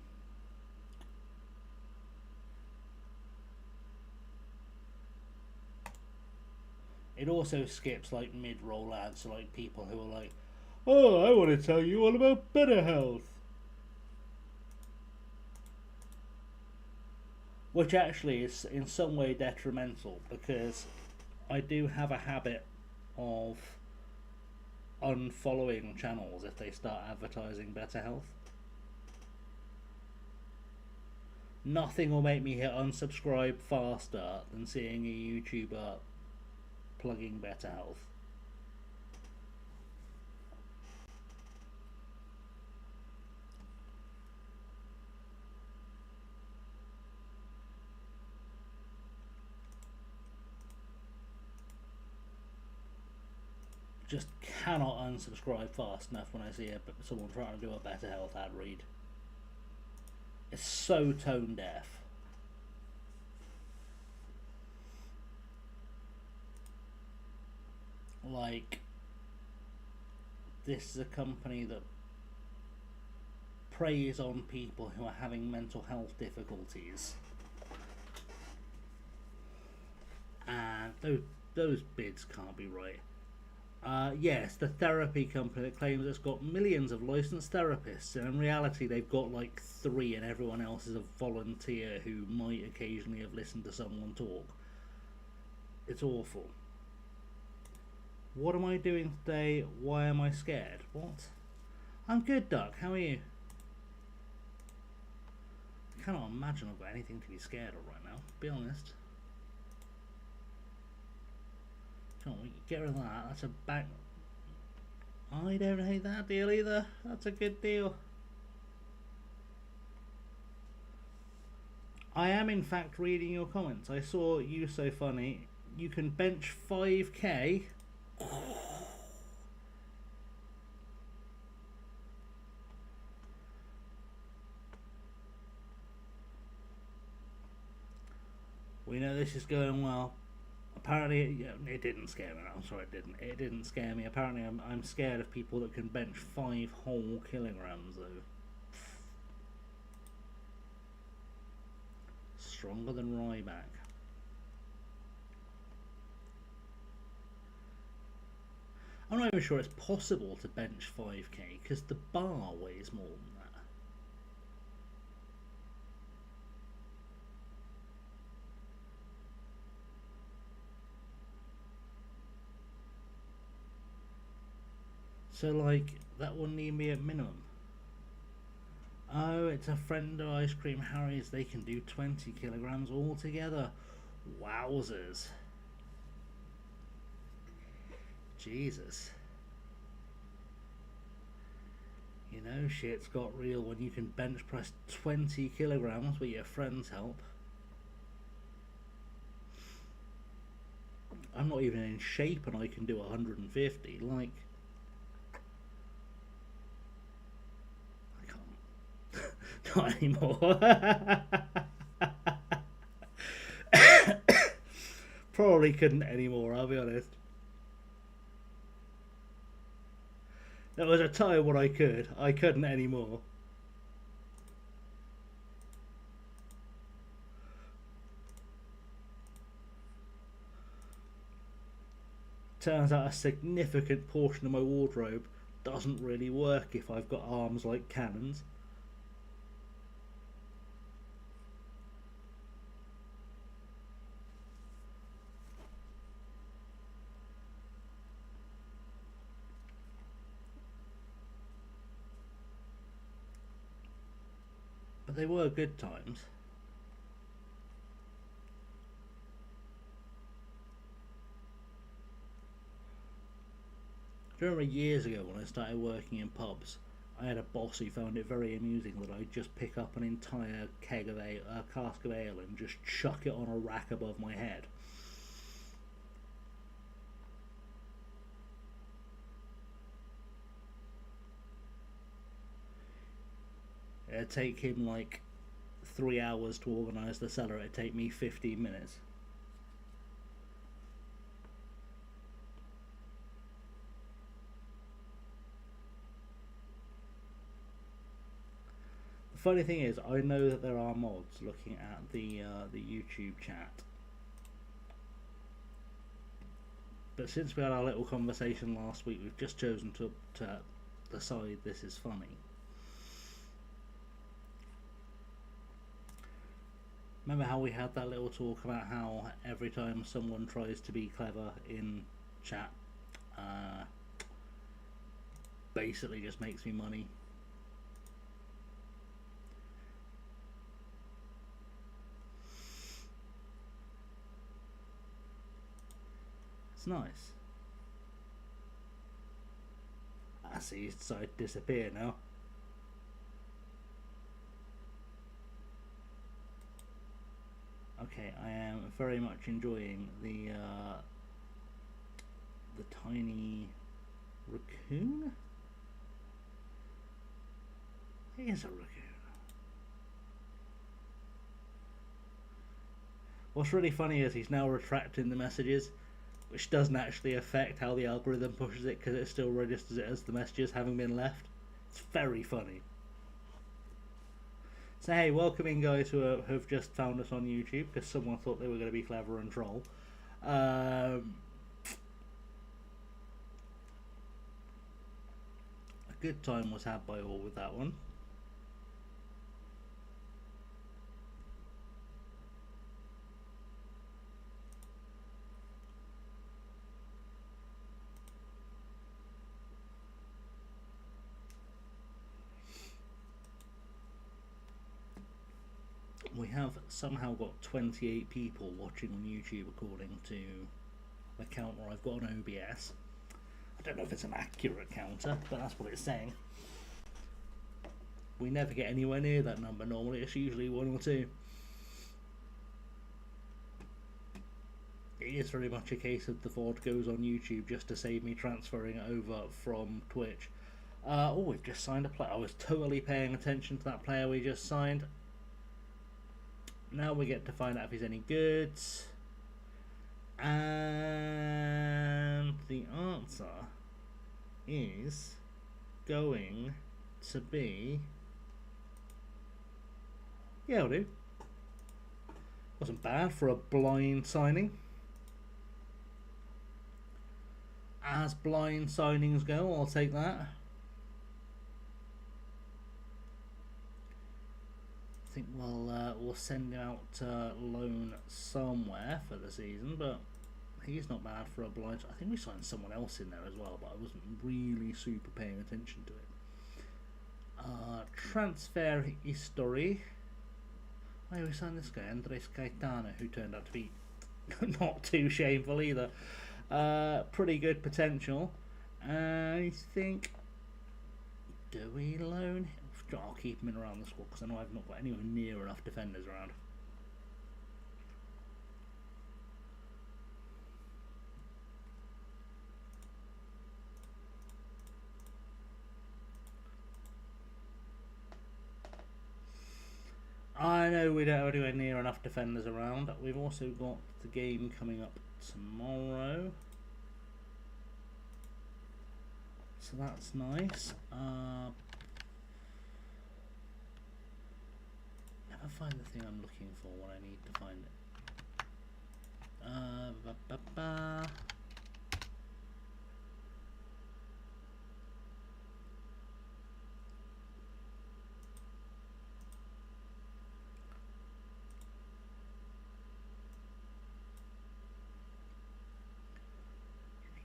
It also skips like mid-roll ads, so like people who are like, oh, I want to tell you all about better health. Which actually is in some way detrimental, because I do have a habit of unfollowing channels if they start advertising better health. Nothing will make me hit unsubscribe faster than seeing a YouTuber plugging better health. Just cannot unsubscribe fast enough when I see someone trying to do a better health ad read. It's so tone deaf. Like, this is a company that preys on people who are having mental health difficulties, and those bids can't be right. Yes, the therapy company that claims it's got millions of licensed therapists, and in reality they've got like 3 and everyone else is a volunteer who might occasionally have listened to someone talk. It's awful. What am I doing today? Why am I scared? What? I'm good, Duck. How are you? I cannot imagine I've got anything to be scared of right now, to be honest. Can't we get rid of that? That's a back. I don't hate that deal either. That's a good deal. I am in fact reading your comments. I saw you so funny. You can bench 5k. We know this is going well. Apparently, it didn't scare me. I'm sorry, it didn't. It didn't scare me. Apparently, I'm scared of people that can bench 5 whole kilograms, though. stronger than Ryback. I'm not even sure it's possible to bench 5k because the bar weighs more than that. So like, that wouldn't even be a minimum. Oh, it's a friend of Ice Cream Harry's. They can do 20 kilograms altogether. Wowzers. Jesus. You know, shit's got real when you can bench press 20 kilograms with your friend's help. I'm not even in shape and I can do 150. Like, I can't. Not anymore. Probably couldn't anymore, I'll be honest. There was a time when I couldn't anymore. Turns out a significant portion of my wardrobe doesn't really work if I've got arms like cannons. But they were good times. I remember years ago when I started working in pubs, I had a boss who found it very amusing that I'd just pick up an entire cask of ale and just chuck it on a rack above my head. It'd take him like 3 hours to organise the cellar. It'd take me 15 minutes. The funny thing is, I know that there are mods looking at the YouTube chat, but since we had our little conversation last week, we've just chosen to decide this is funny. Remember how we had that little talk about how every time someone tries to be clever in chat, basically just makes me money? It's nice. I see he's decided to disappear now. Okay, I am very much enjoying the tiny raccoon. It is a raccoon. What's really funny is he's now retracting the messages, which doesn't actually affect how the algorithm pushes it because it still registers it as the messages having been left. It's very funny. So hey, welcome in guys who have just found us on YouTube because someone thought they were going to be clever and troll. A good time was had by all with that one. We have somehow got 28 people watching on YouTube according to the count where I've got on OBS. I don't know if it's an accurate counter, but that's what it's saying. We never get anywhere near that number normally, it's usually 1 or 2. It is very much a case of the VOD goes on YouTube just to save me transferring it over from Twitch. Oh, we've just signed a player. I was totally paying attention to that player we just signed. Now we get to find out if he's any good. And the answer is going to be... yeah, I'll do. Wasn't bad for a blind signing. As blind signings go, I'll take that. I think we'll send him out to loan somewhere for the season, but he's not bad for a blind. I think we signed someone else in there as well, but I wasn't really super paying attention to it. Transfer history. Oh, we signed this guy, Andres Caetano, who turned out to be not too shameful either. Pretty good potential. I think. Do we loan him? I'll keep him in around the squad because I know I've not got anywhere near enough defenders around. I know we don't have anywhere near enough defenders around. We've also got the game coming up tomorrow, so that's nice. Never find the thing I'm looking for when I need to find it.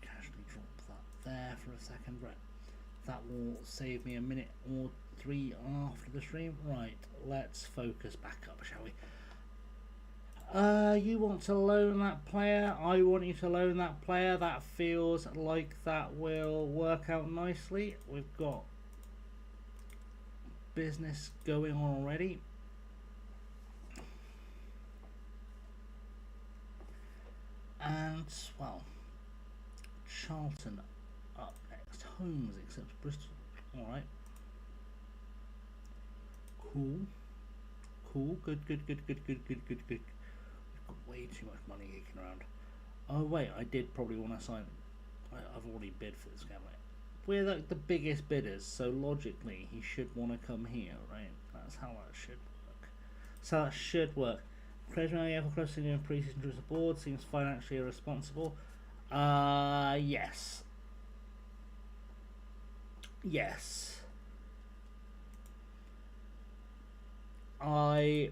Casually drop that there for a second, right? That will save me a minute or 3 after the stream. Right, let's focus back up, shall we? You want to loan that player? I want you to loan that player. That feels like that will work out nicely. We've got business going on already. And, well, Charlton up next. Holmes accepts Bristol. Alright. Cool. Good. We've got way too much money kicking around. Oh wait, I did probably want to sign. I've already bid for this guy. We're like the biggest bidders, so logically he should want to come here, right? That's how that should work. Crazy money for closing in pre-season to the board seems financially irresponsible. Yes. I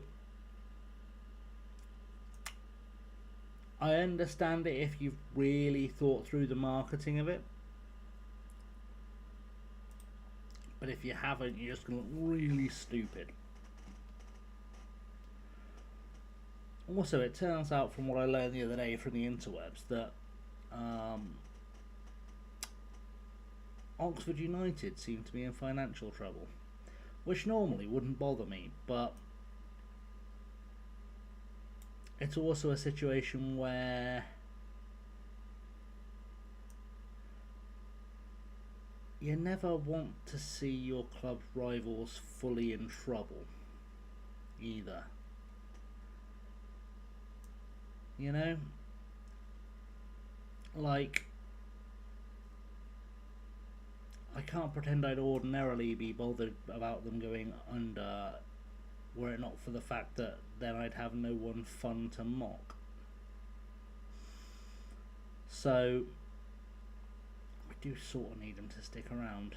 understand it if you've really thought through the marketing of it, but if you haven't, you're just going to look really stupid. Also, it turns out from what I learned the other day from the interwebs that Oxford United seem to be in financial trouble, which normally wouldn't bother me, but it's also a situation where you never want to see your club rivals fully in trouble either. You know? Like, I can't pretend I'd ordinarily be bothered about them going under were it not for the fact that then I'd have no one fun to mock. So we do sort of need them to stick around.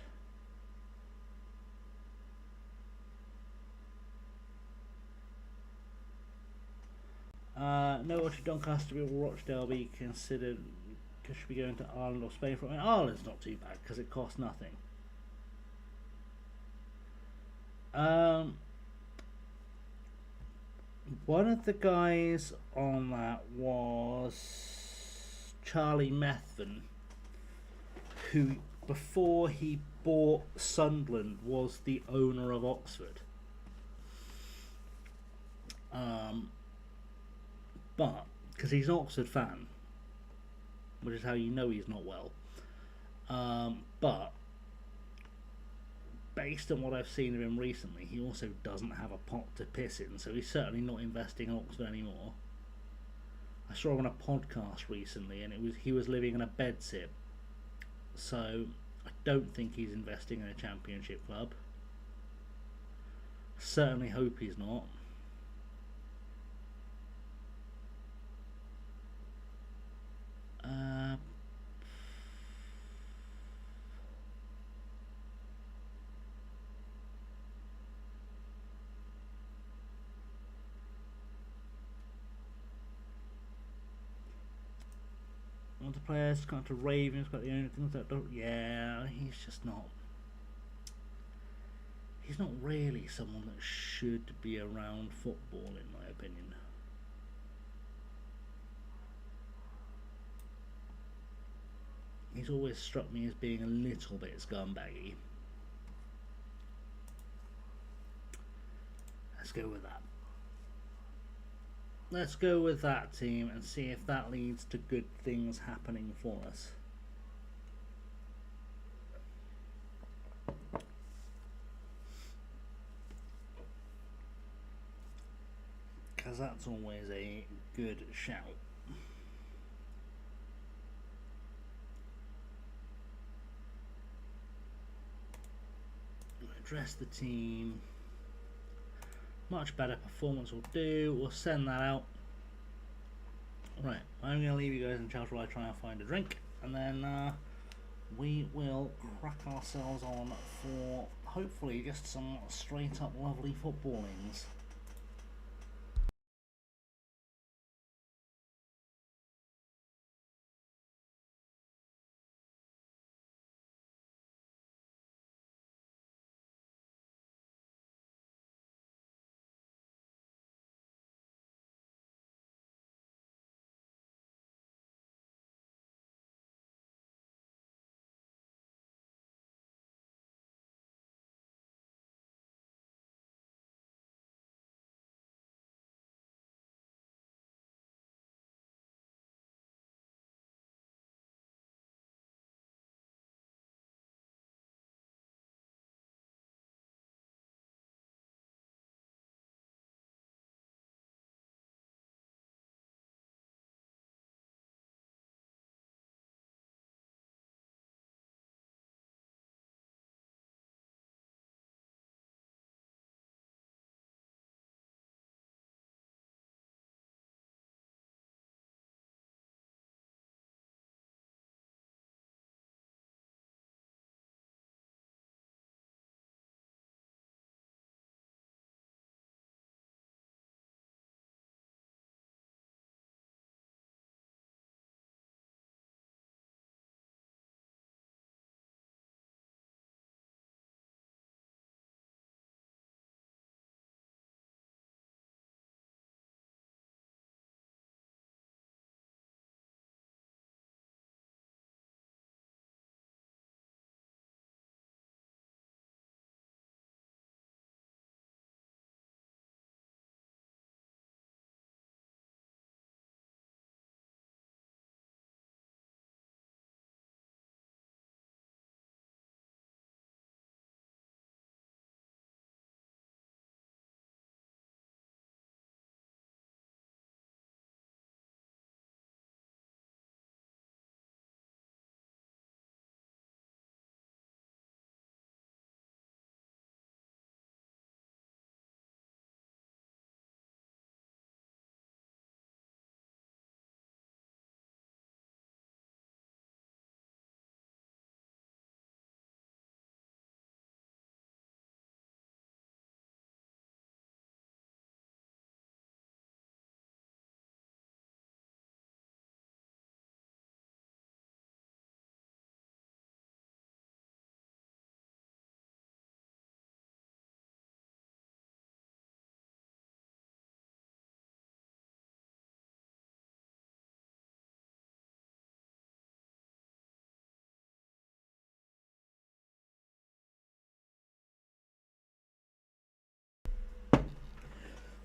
No, should Doncaster or Rochdale be considered? Should be going to Ireland or Spain? Ireland's not too bad because it costs nothing. One of the guys on that was Charlie Methven, who before he bought Sunderland was the owner of Oxford. But because he's an Oxford fan, which is how you know he's not well. But based on what I've seen of him recently, he also doesn't have a pot to piss in, so he's certainly not investing in Oxford anymore. I saw him on a podcast recently, and he was living in a bedsit, so I don't think he's investing in a championship club. Certainly hope he's not. Got to players, got to Ravens, got the only things that don't. Yeah, he's just not. He's not really someone that should be around football, in my opinion. He's always struck me as being a little bit scumbaggy. Let's go with that. Let's go with that team and see if that leads to good things happening for us. Because that's always a good shout. Address the team. Much better performance will do. We'll send that out. Right, I'm going to leave you guys in charge while I try and find a drink, and then we will crack ourselves on for hopefully just some straight up lovely footballings.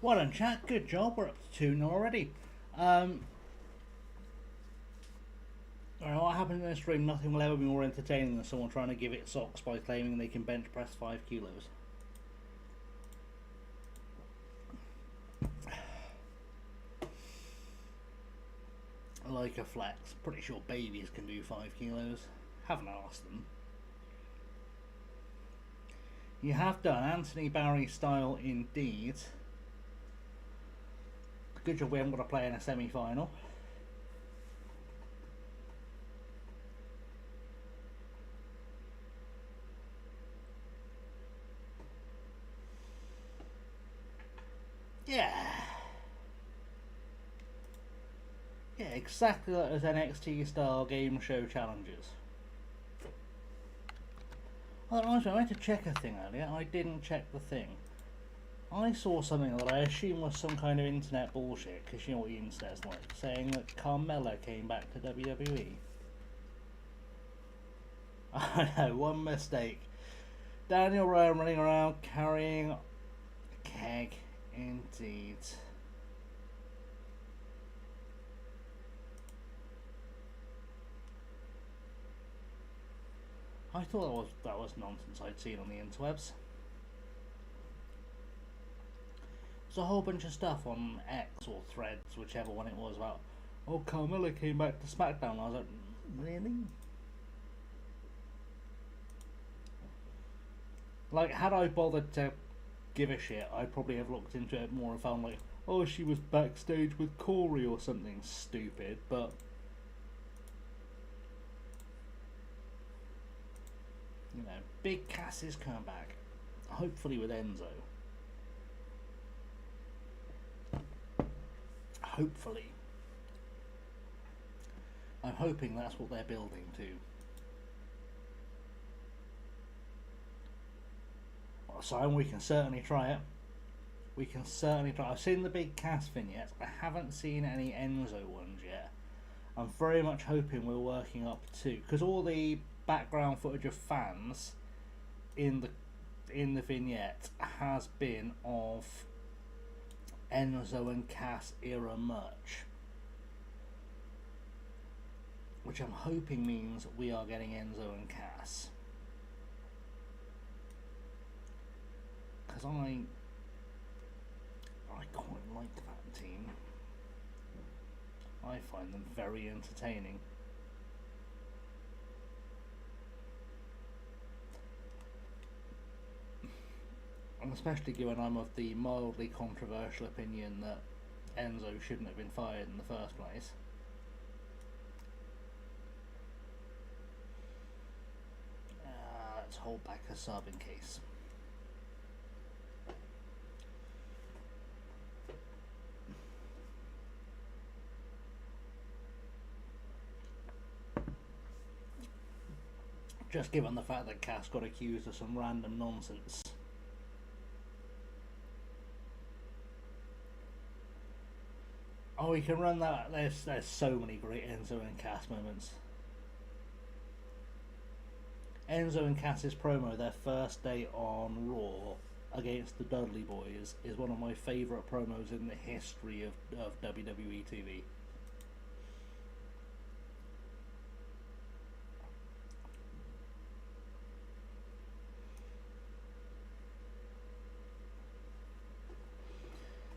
Well done, chat. Good job. We're up to 2-0 already. Alright, what happens in this stream? Nothing will ever be more entertaining than someone trying to give it socks by claiming they can bench press 5 kilos. Like a flex. Pretty sure babies can do 5 kilos. Haven't asked them. You have done Anthony Barry style indeed. Good job we haven't got to play in a semi-final. Yeah. Yeah, exactly like those NXT style game show challenges. Oh, honestly, I went to check a thing earlier. I didn't check the thing. I saw something that I assume was some kind of internet bullshit, because you know what the internet's like, saying that Carmella came back to WWE. I know, one mistake. Daniel Bryan running around carrying a keg, indeed. I thought that was nonsense I'd seen on the interwebs. There's a whole bunch of stuff on X or Threads, whichever one it was, about, oh, Carmella came back to SmackDown. I was like, really? Like, had I bothered to give a shit, I'd probably have looked into it more and found, like, oh, she was backstage with Corey or something stupid, but you know, Big Cass is coming back, hopefully with Enzo. Hopefully. I'm hoping that's what they're building to. So we can certainly try it. We can certainly try. I've seen the Big Cass vignettes. I haven't seen any Enzo ones yet. I'm very much hoping we're working up to, because all the background footage of fans in the vignette has been of Enzo and Cass era merch, which I'm hoping means we are getting Enzo and Cass, because I quite like that team. I find them very entertaining. And especially given I'm of the mildly controversial opinion that Enzo shouldn't have been fired in the first place. Let's hold back a sub in case. Just given the fact that Cass got accused of some random nonsense. Oh, we can run that. There's so many great Enzo and Cass moments. Enzo and Cass's promo, their first day on Raw against the Dudley Boys, is one of my favourite promos in the history of WWE TV.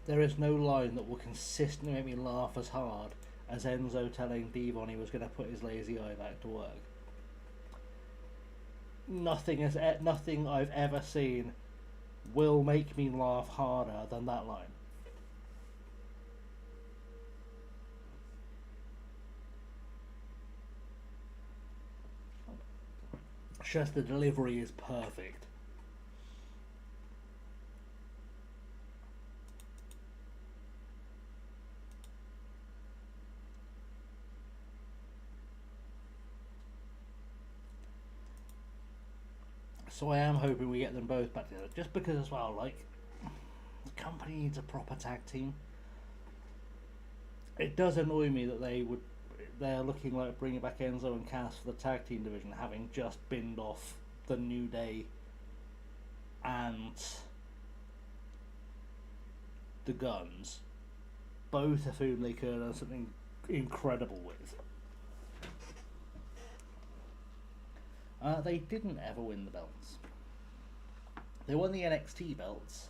There is no line that will consistently make me laugh as hard as Enzo telling Devon he was going to put his lazy eye back to work. Nothing I've ever seen will make me laugh harder than that line. It's just the delivery is perfect. So I am hoping we get them both back together, just because as well, like, the company needs a proper tag team. It does annoy me that they're looking like bringing back Enzo and Cass for the tag team division, having just binned off the New Day and the Guns, both of whom they could have done something incredible with. They didn't ever win the belts. They won the NXT belts.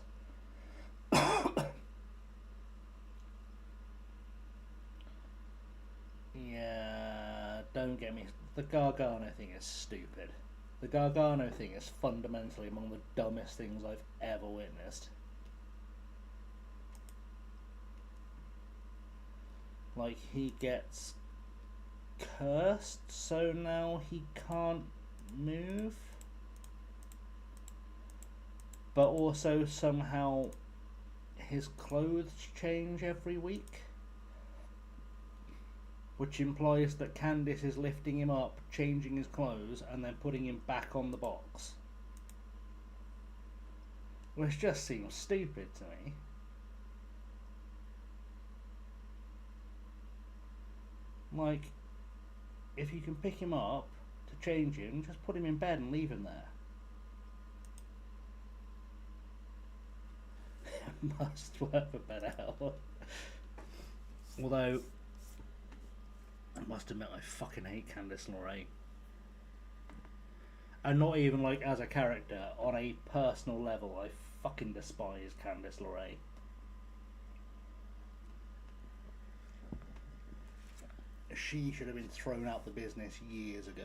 Yeah, don't get me. The Gargano thing is stupid. The Gargano thing is fundamentally among the dumbest things I've ever witnessed. Like, he gets cursed, so now he can't move, but also somehow his clothes change every week. which implies that Candice is lifting him up, changing his clothes, and then putting him back on the box. Which just seems stupid to me. Like, if you can pick him up to change him, just put him in bed and leave him there. Must work for better health. Although, I must admit, I fucking hate Candice LeRae. And not even like as a character, on a personal level, I fucking despise Candice LeRae. She should have been thrown out the business years ago.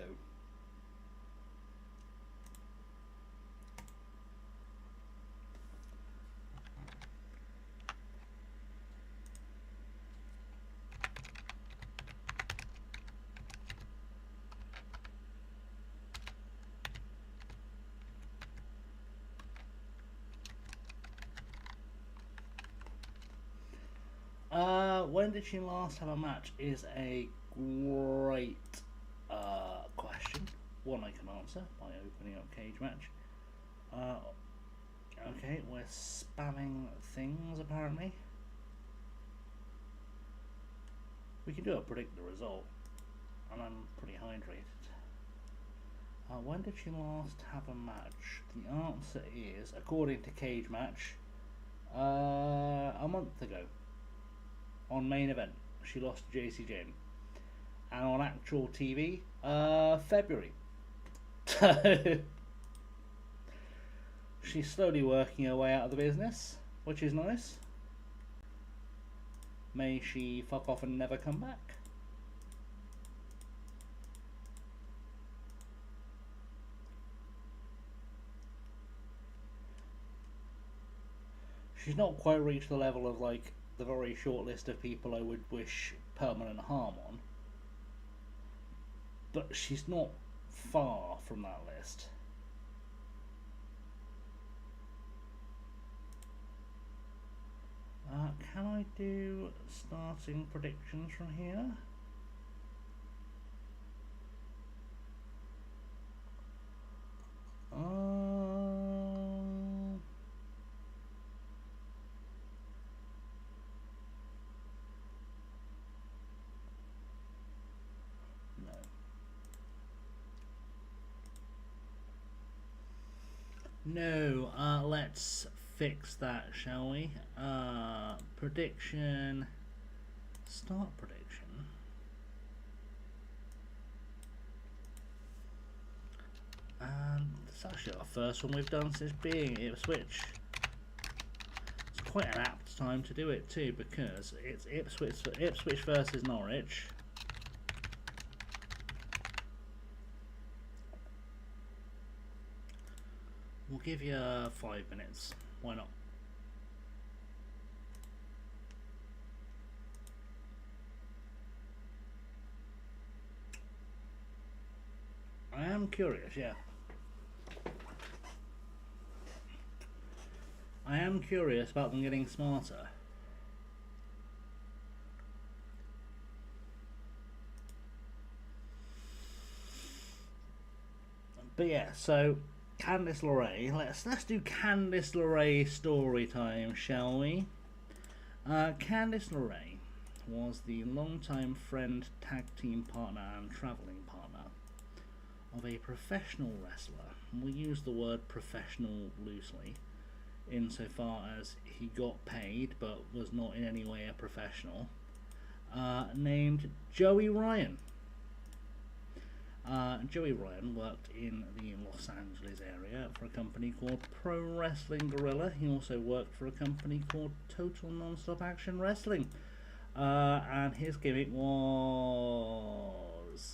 When did she last have a match is a great question. One I can answer by opening up Cage Match. Okay, we're spamming things apparently. We can do a predict the result, and I'm pretty hydrated. When did she last have a match? The answer is, according to Cage Match, a month ago. On main event, she lost to JC Jane, and on actual TV, February. So she's slowly working her way out of the business, which is nice. May she fuck off and never come back. She's not quite reached the level of like the very short list of people I would wish permanent harm on, but she's not far from that list. Can I do starting predictions from here? No, let's fix that, shall we? Prediction. Start prediction. And it's actually our first one we've done since being Ipswich. It's quite an apt time to do it too, because it's Ipswich versus Norwich. We'll give you 5 minutes. Why not? I am curious, yeah. I am curious about them getting smarter. But yeah, so Candice LeRae. Let's do Candice LeRae story time, shall we? Candice LeRae was the longtime friend, tag team partner, and travelling partner of a professional wrestler. We use the word professional loosely, insofar as he got paid but was not in any way a professional. Named Joey Ryan. Joey Ryan worked in the Los Angeles area for a company called Pro Wrestling Guerrilla. He also worked for a company called Total Non-Stop Action Wrestling. And his gimmick was,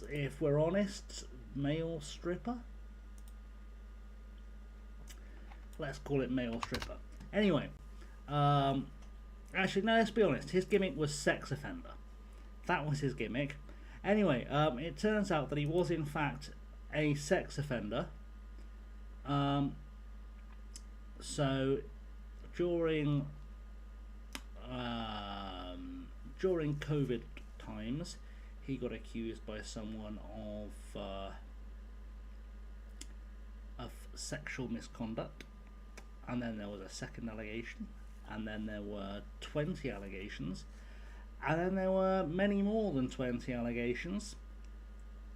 if we're honest, male stripper? Let's call it male stripper. Anyway, actually, no, let's be honest. His gimmick was sex offender. That was his gimmick. Anyway, it turns out that he was in fact a sex offender. So during COVID times, he got accused by someone of sexual misconduct, and then there was a second allegation, and then there were 20 allegations, and then there were many more than 20 allegations,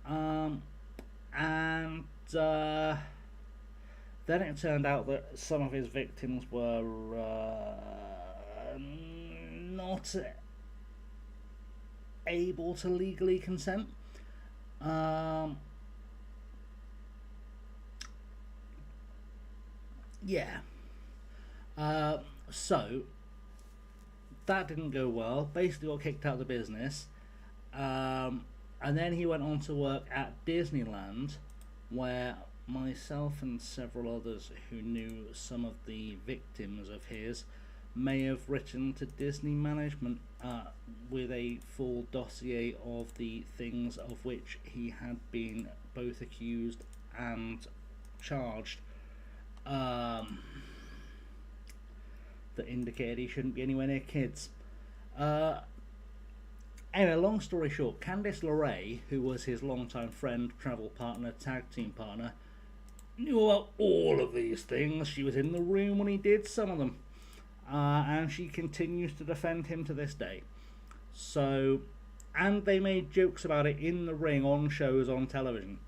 and then it turned out that some of his victims were not able to legally consent. Yeah. So that didn't go well. Basically got kicked out of the business. And then he went on to work at Disneyland, where myself and several others who knew some of the victims of his may have written to Disney management with a full dossier of the things of which he had been both accused and charged, that indicated he shouldn't be anywhere near kids. Anyway, long story short, Candice LeRae, who was his longtime friend, travel partner, tag team partner, knew about all of these things. She was in the room when he did some of them. And she continues to defend him to this day. So, and they made jokes about it in the ring on shows on television.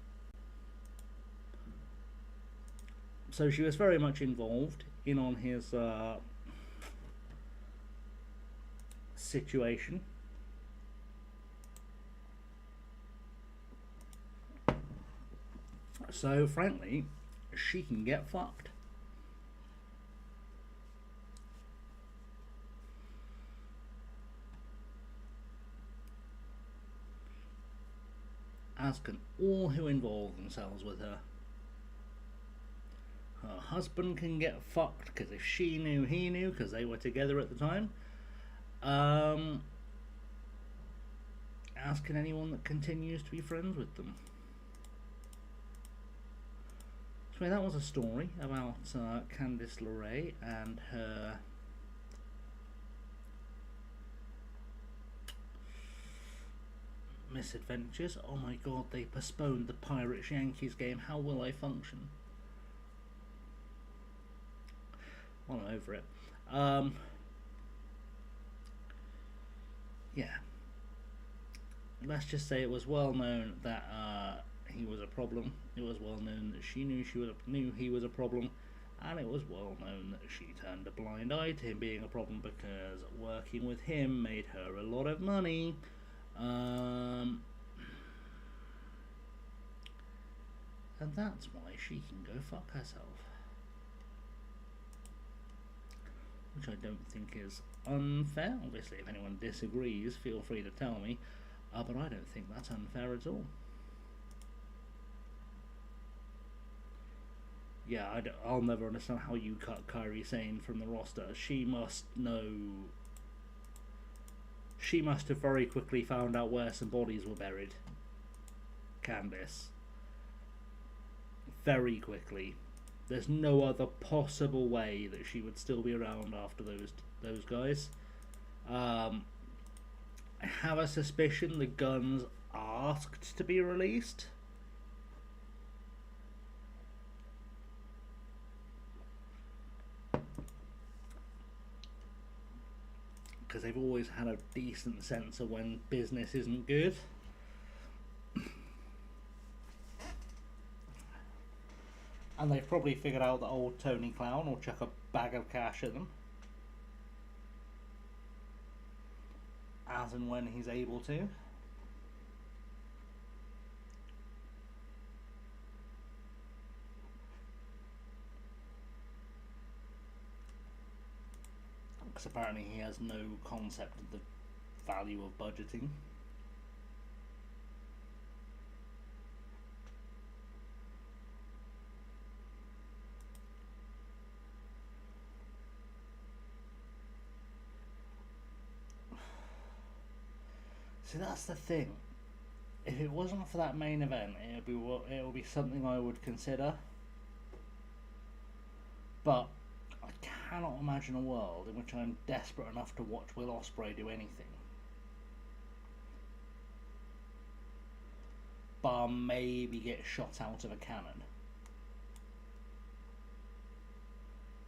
So she was very much involved in on his situation. So, frankly, she can get fucked. As can all who involve themselves with her. Her husband can get fucked, because if she knew, he knew, because they were together at the time. As can anyone that continues to be friends with them. So that was a story about Candice LeRae and her misadventures. Oh my god, they postponed the Pirates-Yankees game. How will I function? Well, I'm over it. Yeah. Let's just say it was well known that he was a problem. It was well known that she knew he was a problem, and it was well known that she turned a blind eye to him being a problem because working with him made her a lot of money. And that's why she can go fuck herself. Which I don't think is unfair. Obviously, if anyone disagrees, feel free to tell me. But I don't think that's unfair at all. Yeah, I'll never understand how you cut Kairi Sane from the roster. She must know. She must have very quickly found out where some bodies were buried. Candice. Very quickly. There's no other possible way that she would still be around after those guys. I have a suspicion the guns asked to be released. Because they've always had a decent sense of when business isn't good. And they've probably figured out that old Tony Clown will chuck a bag of cash at them. As and when he's able to. Because apparently he has no concept of the value of budgeting. See, that's the thing. If it wasn't for that main event, it would be something I would consider. But I cannot imagine a world in which I'm desperate enough to watch Will Ospreay do anything. bar maybe get shot out of a cannon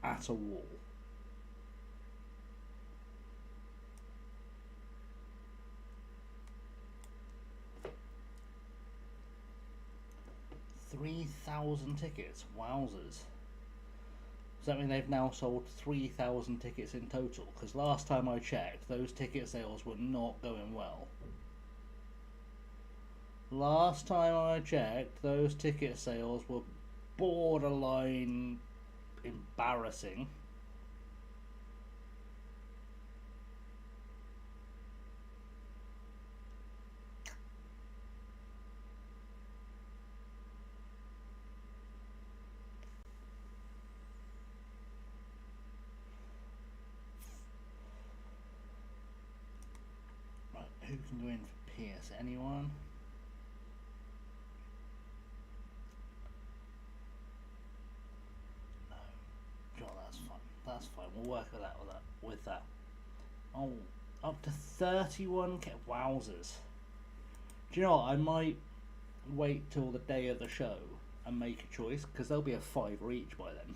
at a wall. $3,000 tickets, wowzers. Does that mean they've now sold 3,000 tickets in total? Because last time I checked, those ticket sales were not going well. Last time I checked, those ticket sales were borderline embarrassing. Right, who can go in for Pierce? Anyone? That's fine. We'll work with that. Oh, up to 31k. Wowzers. Do you know what? I might wait till the day of the show and make a choice, because there'll be a fiver each by then.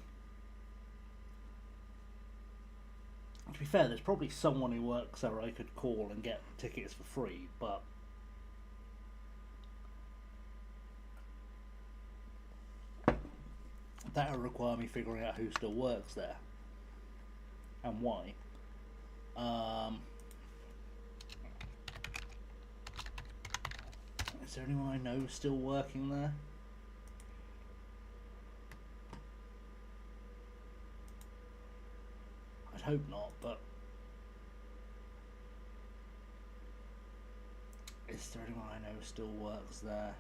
To be fair, there's probably someone who works there I could call and get tickets for free, but that'll require me figuring out who still works there and why. Is there anyone I know still working there? I'd hope not, but is there anyone I know still works there?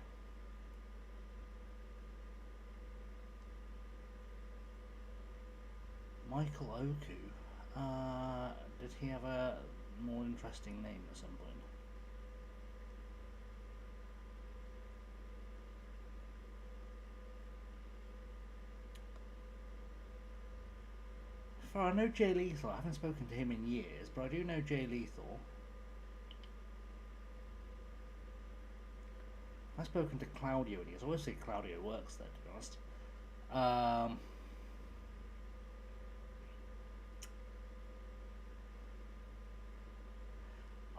Michael Oku. Did he have a more interesting name at some point? For I know Jay Lethal. I haven't spoken to him in years, but I do know Jay Lethal. I've spoken to Claudio in years. I always say Claudio works there, to be honest.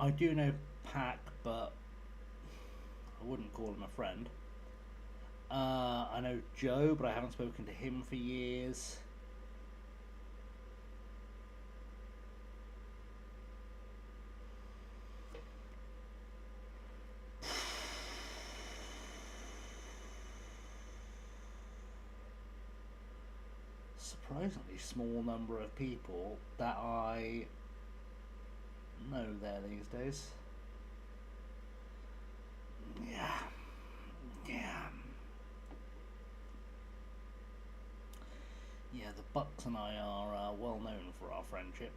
I do know Pac, but I wouldn't call him a friend. I know Joe, but I haven't spoken to him for years. Surprisingly small number of people that I know there these days. Yeah. The Bucks and I are well known for our friendship.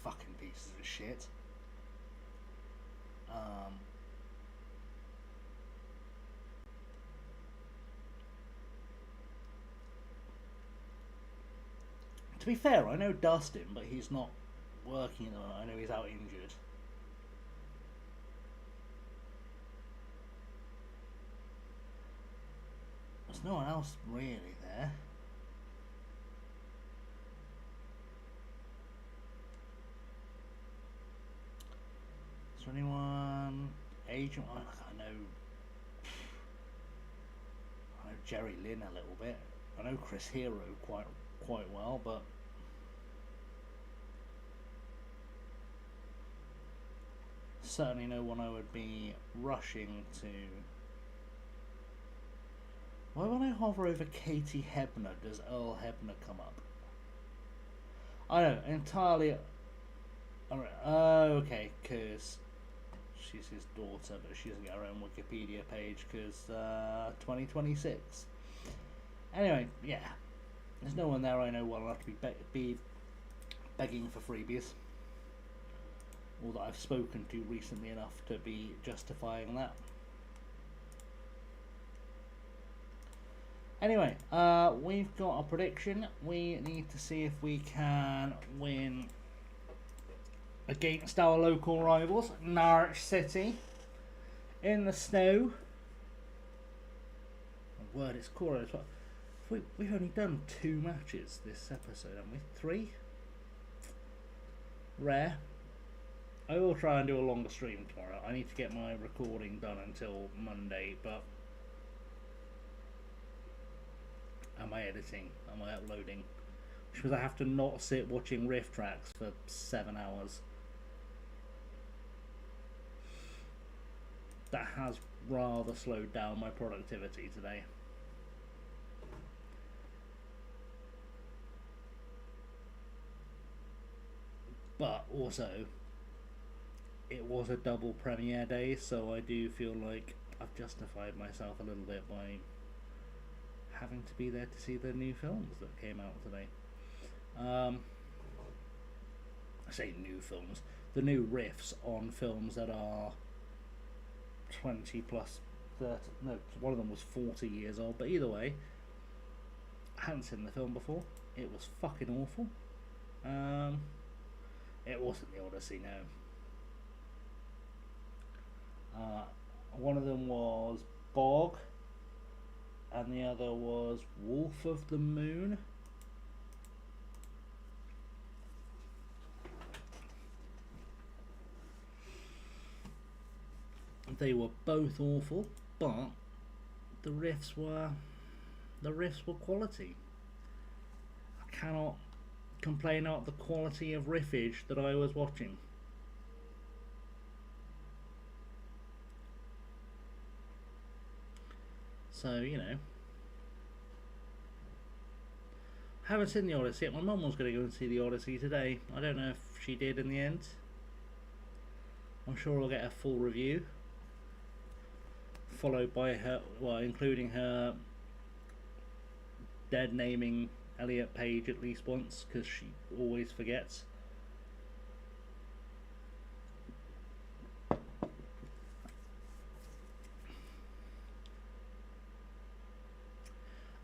Fucking pieces of shit. To be fair, I know Dustin, but he's not working at the moment. I know he's out injured. There's no one else really there. Is there anyone? Agent? I know Jerry Lynn a little bit. I know Chris Hero quite well, but certainly no one I would be rushing to. Why when I hover over Katie Hebner does Earl Hebner come up? I know, entirely. Okay, because she's his daughter, but she doesn't get her own Wikipedia page because 2026. Anyway, yeah. There's no one there I know well enough to be begging for freebies, or that I've spoken to recently enough to be justifying that. Anyway, we've got a prediction. We need to see if we can win against our local rivals, Norwich City, in the snow. Oh, word, it's cold. We've only done 2 matches this episode, haven't we? 3? Rare. I will try and do a longer stream tomorrow. I need to get my recording done until Monday, but and my editing and my uploading, because I have to not sit watching riff tracks for 7 hours. That has rather slowed down my productivity today. But also, it was a double premiere day, so I do feel like I've justified myself a little bit by having to be there to see the new films that came out today. I say new films, the new riffs on films that are 20 plus 30, no, one of them was 40 years old, but either way, I hadn't seen the film before. It was fucking awful. It wasn't the Odyssey, no. One of them was Bog, and the other was Wolf of the Moon. They were both awful, but the riffs were quality. I cannot complain about the quality of riffage that I was watching. So, you know, I haven't seen the Odyssey yet. My mum was going to go and see the Odyssey today. I don't know if she did in the end. I'm sure I'll get a full review, followed by her, well, including her dead naming Elliot Page at least once, because she always forgets.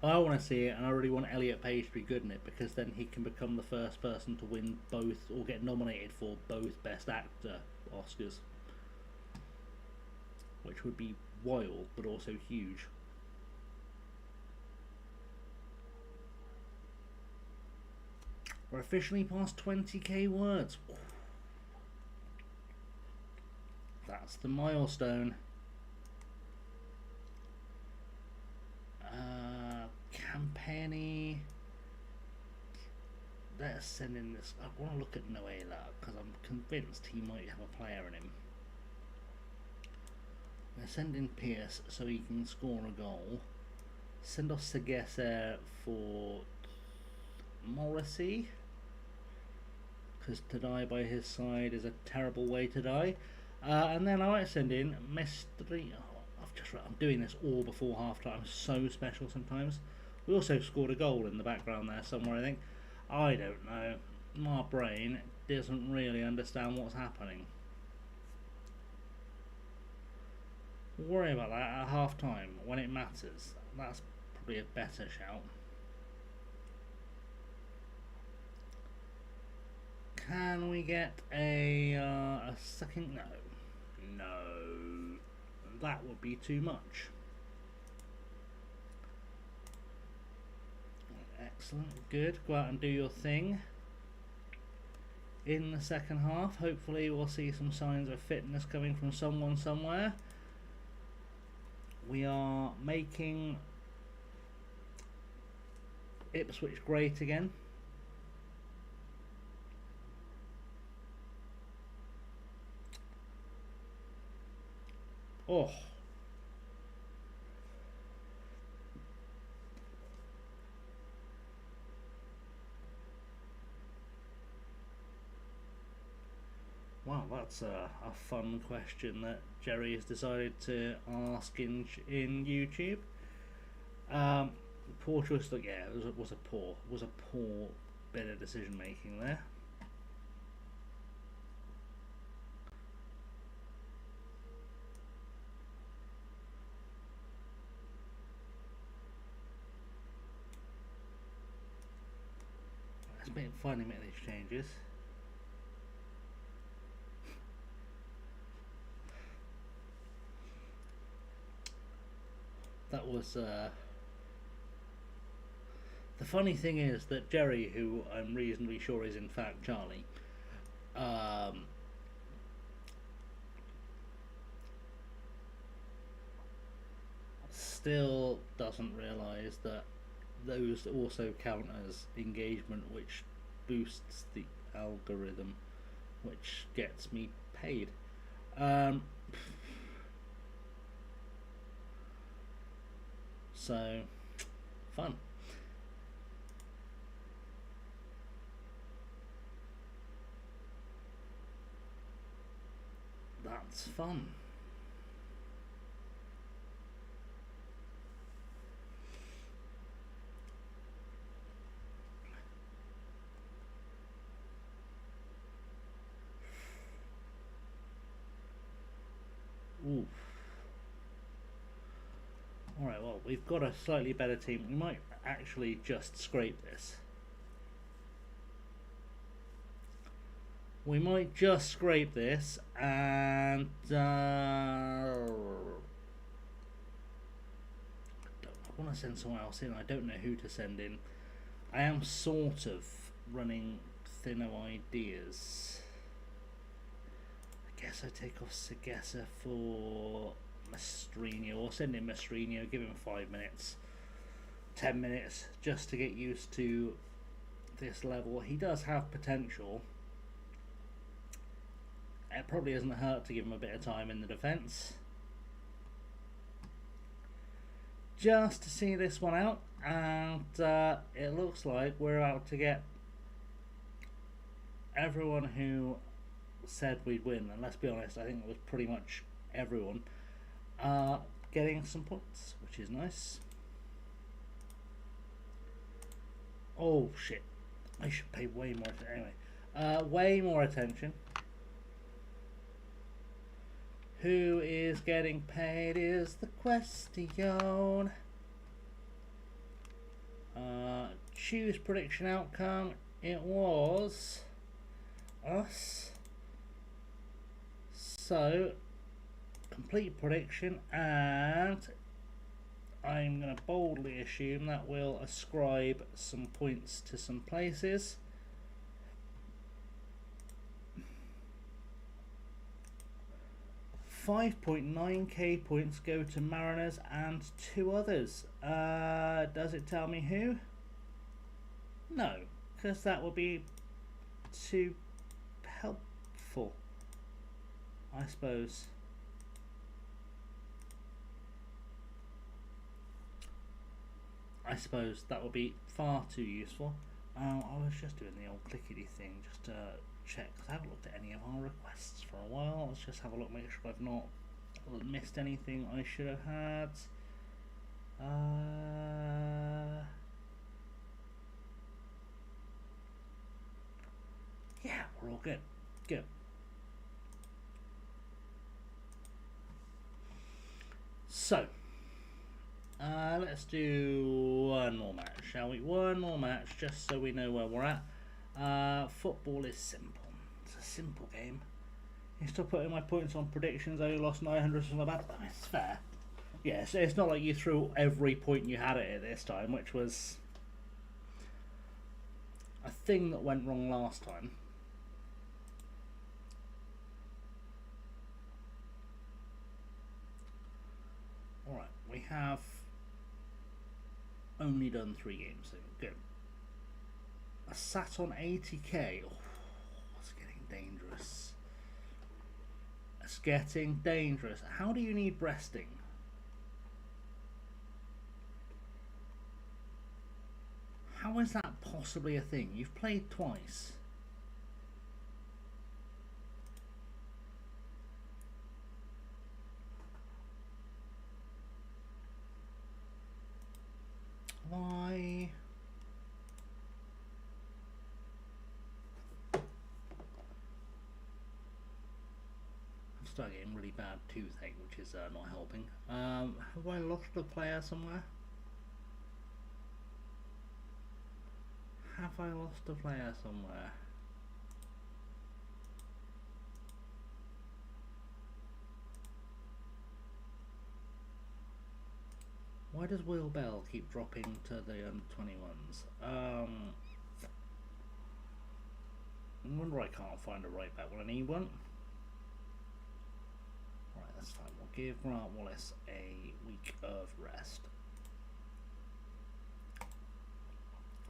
I want to see it, and I really want Elliot Page to be good in it, because then he can become the first person to win both, or get nominated for both Best Actor Oscars, which would be wild, but also huge. We're officially past 20k words. That's the milestone. Campani. Let's send in this. I want to look at Noela, because I'm convinced he might have a player in him. We're sending Pierce so he can score a goal. Send off Sagessa for Morrissey, because to die by his side is a terrible way to die. And then I might send in Mystery. Oh, I'm doing this all before half time. I'm so special sometimes. We also scored a goal in the background there somewhere, I think. I don't know. My brain doesn't really understand what's happening. We'll worry about that at half time when it matters. That's probably a better shout. Can we get a second? No. No. That would be too much. Excellent. Good. Go out and do your thing. In the second half, hopefully we'll see some signs of fitness coming from someone somewhere. We are making Ipswich great again. Oh. Wow, that's a fun question that Jerry has decided to ask in YouTube. Poor choice. Yeah, it was a poor bit of decision making there. It's been fun to make these changes. that was. The funny thing is that Jerry, who I'm reasonably sure is in fact Charlie, still doesn't realise that those also count as engagement, which boosts the algorithm, which gets me paid. So, fun. That's fun. Ooh. Alright, well, we've got a slightly better team. We might actually just scrape this. We might just scrape this and I want to send someone else in. I don't know who to send in. I am sort of running thin of ideas. I guess I take off Sagessa for Mastrino, or send in Mastrino, give him 5 minutes, 10 minutes, just to get used to this level. He does have potential. It probably doesn't hurt to give him a bit of time in the defence, just to see this one out. And it looks like we're about to get everyone who said we'd win, and let's be honest, I think it was pretty much everyone, getting some points, which is nice. Oh shit, I should pay way more attention. Anyway, way more attention. Who is getting paid is the question. Choose prediction outcome. It was us. So, complete prediction, and I'm going to boldly assume that we'll ascribe some points to some places. $5.9k points go to Mariners and 2 others. Does it tell me who? No, because that would be too helpful, I suppose. I suppose that would be far too useful. I was just doing the old clickety thing just to check, because I haven't looked at any of our requests for a while. Let's just have a look, make sure I've not missed anything I should have had. Yeah, we're all good. Good. So, let's do one more match, shall we? One more match, just so we know where we're at. Football is simple. It's a simple game. You still putting my points on predictions. I only lost 900 or something like that. It's fair. Yeah, so it's not like you threw every point you had at it this time, which was a thing that went wrong last time. Alright, we have only done 3 games, so good. I sat on 80k. Oh, it's getting dangerous. It's getting dangerous. How do you need breasting? How is that possibly a thing? You've played twice. Why? I'm starting getting really bad toothache, which is not helping. Have I lost a player somewhere? Have I lost a player somewhere? Why does Will Bell keep dropping to the under-21s? I wonder I can't find a right back when I need one. Right, that's fine. We'll give Grant Wallace a week of rest.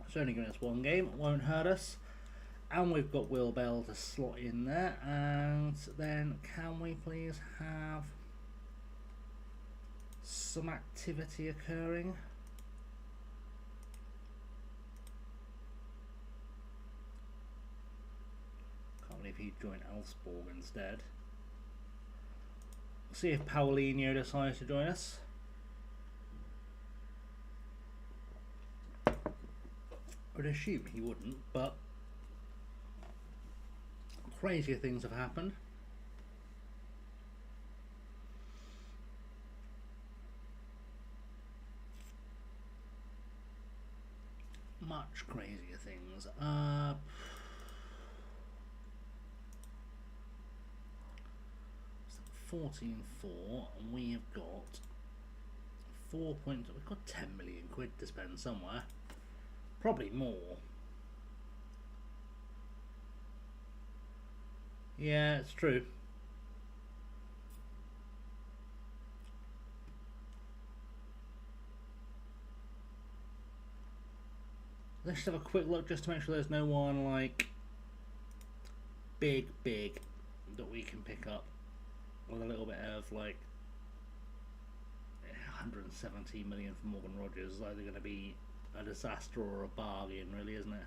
It's only giving us one game, it won't hurt us. And we've got Will Bell to slot in there. And then can we please have some activity occurring? Can't believe he joined Elfsborg instead. We'll see if Paulinho decides to join us. I would assume he wouldn't, but crazier things have happened. Much crazier things. 14-4, and we have got 4 points. We've got 10 million quid to spend somewhere. Probably more. Yeah, it's true. Let's have a quick look just to make sure there's no one like big that we can pick up with a little bit of like 170 million for Morgan Rogers. It's either going to be a disaster or a bargain, really, isn't it?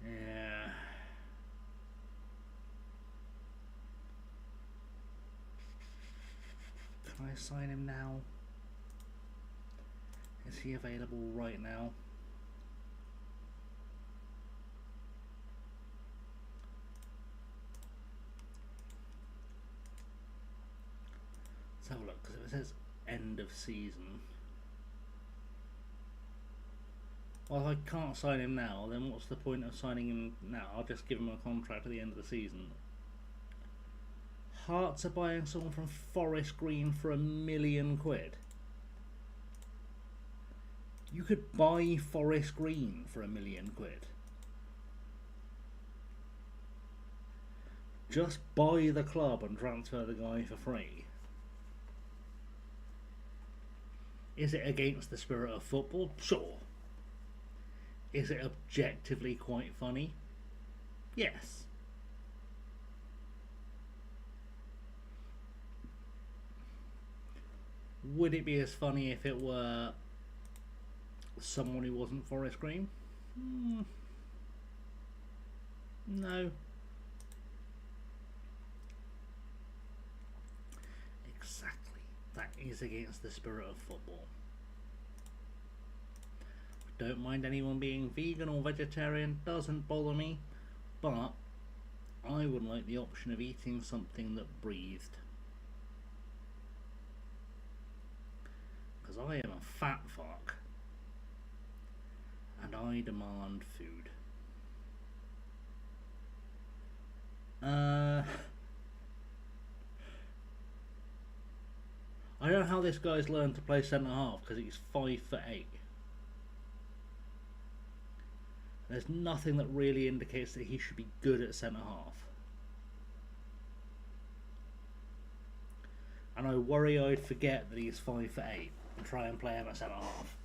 Yeah. Can I sign him now? Is he available right now? Let's have a look, because if it says end of season. Well, if I can't sign him now, then what's the point of signing him now? I'll just give him a contract at the end of the season. Hearts are buying someone from Forest Green for £1 million. You could buy Forest Green for £1 million. Just buy the club and transfer the guy for free. Is it against the spirit of football? Sure. Is it objectively quite funny? Yes. Would it be as funny if it were someone who wasn't Forest Green? No. Exactly. That is against the spirit of football. Don't mind anyone being vegan or vegetarian, doesn't bother me, but I would like the option of eating something that breathed. Because I am a fat fuck. And I demand food. I don't know how this guy's learned to play centre half because he's 5'8". There's nothing that really indicates that he should be good at centre half. And I worry I'd forget that he's 5'8" and try and play him at centre half.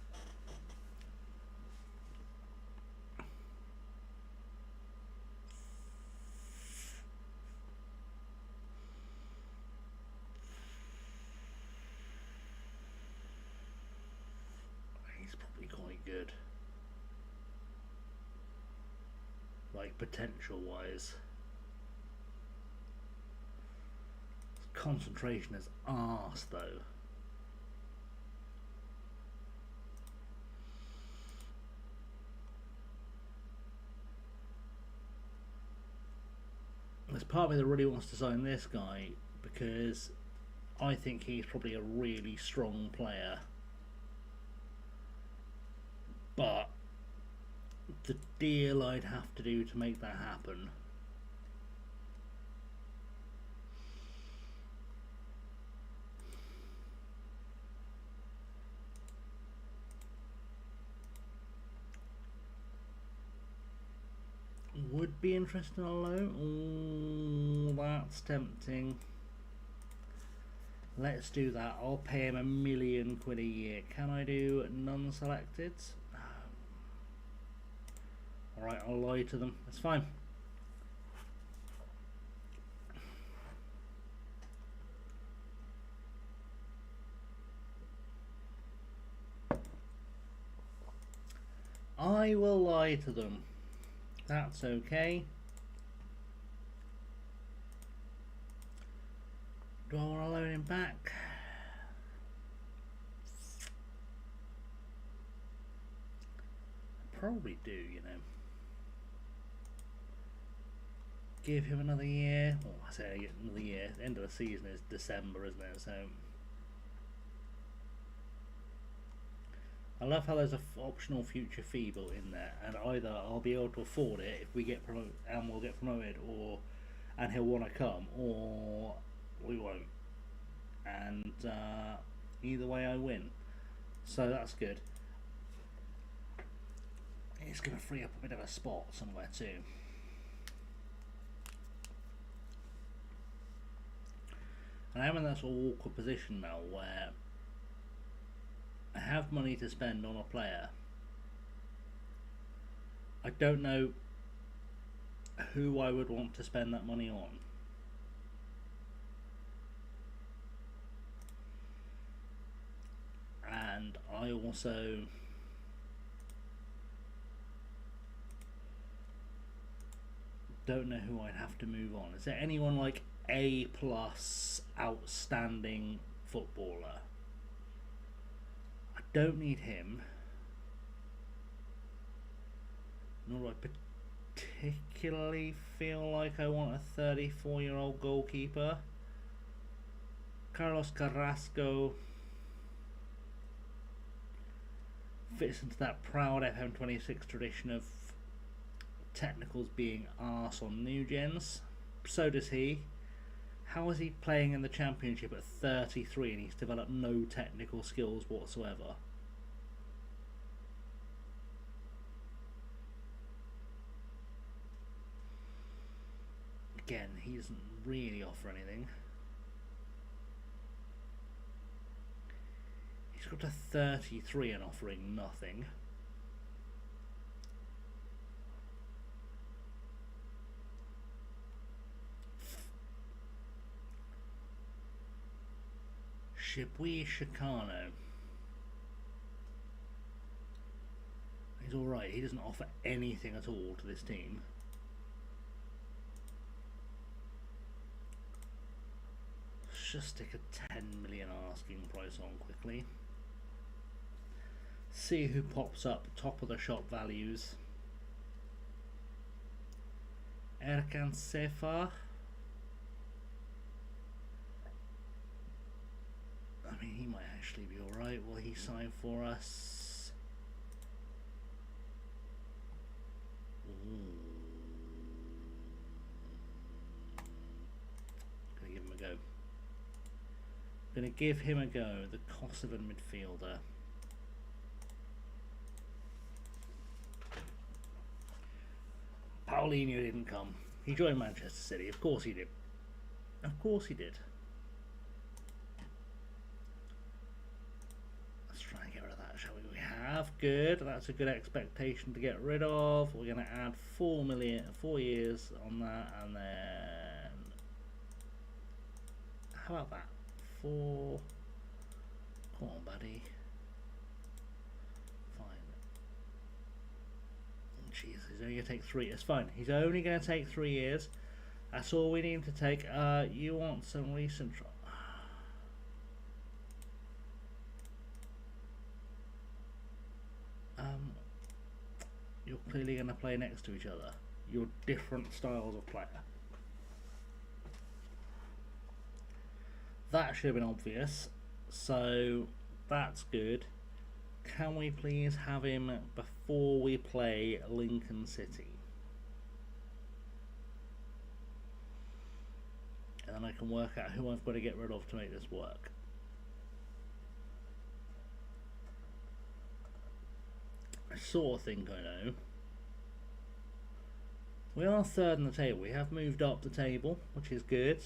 He's probably quite good. Like potential wise. Concentration is arse though. There's part of me that really wants to sign this guy because I think he's probably a really strong player. But the deal I'd have to do to make that happen be interested in a loan. Oh, that's tempting. Let's do that. I'll pay him £1,000,000 a year. Can I do none selected? Alright, I'll lie to them. It's fine. I will lie to them. That's okay. Do I want to loan him back? I probably do, you know. Give him another year. Well, I say another year. The end of the season is December, isn't it? So I love how there's an optional future fee built in there, and either I'll be able to afford it if we get promoted, and we'll get promoted, and he'll want to come, or we won't. And either way, I win. So that's good. It's going to free up a bit of a spot somewhere too. And I'm in that sort of awkward position now where I have money to spend on a player. I don't know who I would want to spend that money on. And I also don't know who I'd have to move on. Is there anyone like A+ outstanding footballer? I don't need him. Nor do I particularly feel like I want a 34-year-old goalkeeper. Carlos Carrasco fits into that proud FM26 tradition of technicals being arse on new gens. So does he. How is he playing in the Championship at 33 and he's developed no technical skills whatsoever? Again, he doesn't really offer anything. He's got a 33 and offering nothing. Shibui Shikano. He's alright, he doesn't offer anything at all to this team. Let's just stick a 10 million asking price on quickly. See who pops up top of the shop values. Erkan Sefa. I mean, he might actually be alright. Will he sign for us? Gonna give him a go. Gonna give him a go. The Kosovan midfielder. Paulinho didn't come. He joined Manchester City. Of course he did. Of course he did. Let's try and get rid of that, shall we? We have. Good. That's a good expectation to get rid of. We're going to add 4 years on that, and then how about that? 4. Come on, buddy. Jeez, he's only going to take 3. It's fine. He's only going to take 3 years. That's all we need him to take. You want some recent... You're clearly going to play next to each other. You're different styles of player. That should have been obvious. So, that's good. Can we please have him before we play Lincoln City? And then I can work out who I've got to get rid of to make this work. I sort of think I know. We are third on the table. We have moved up the table, which is good.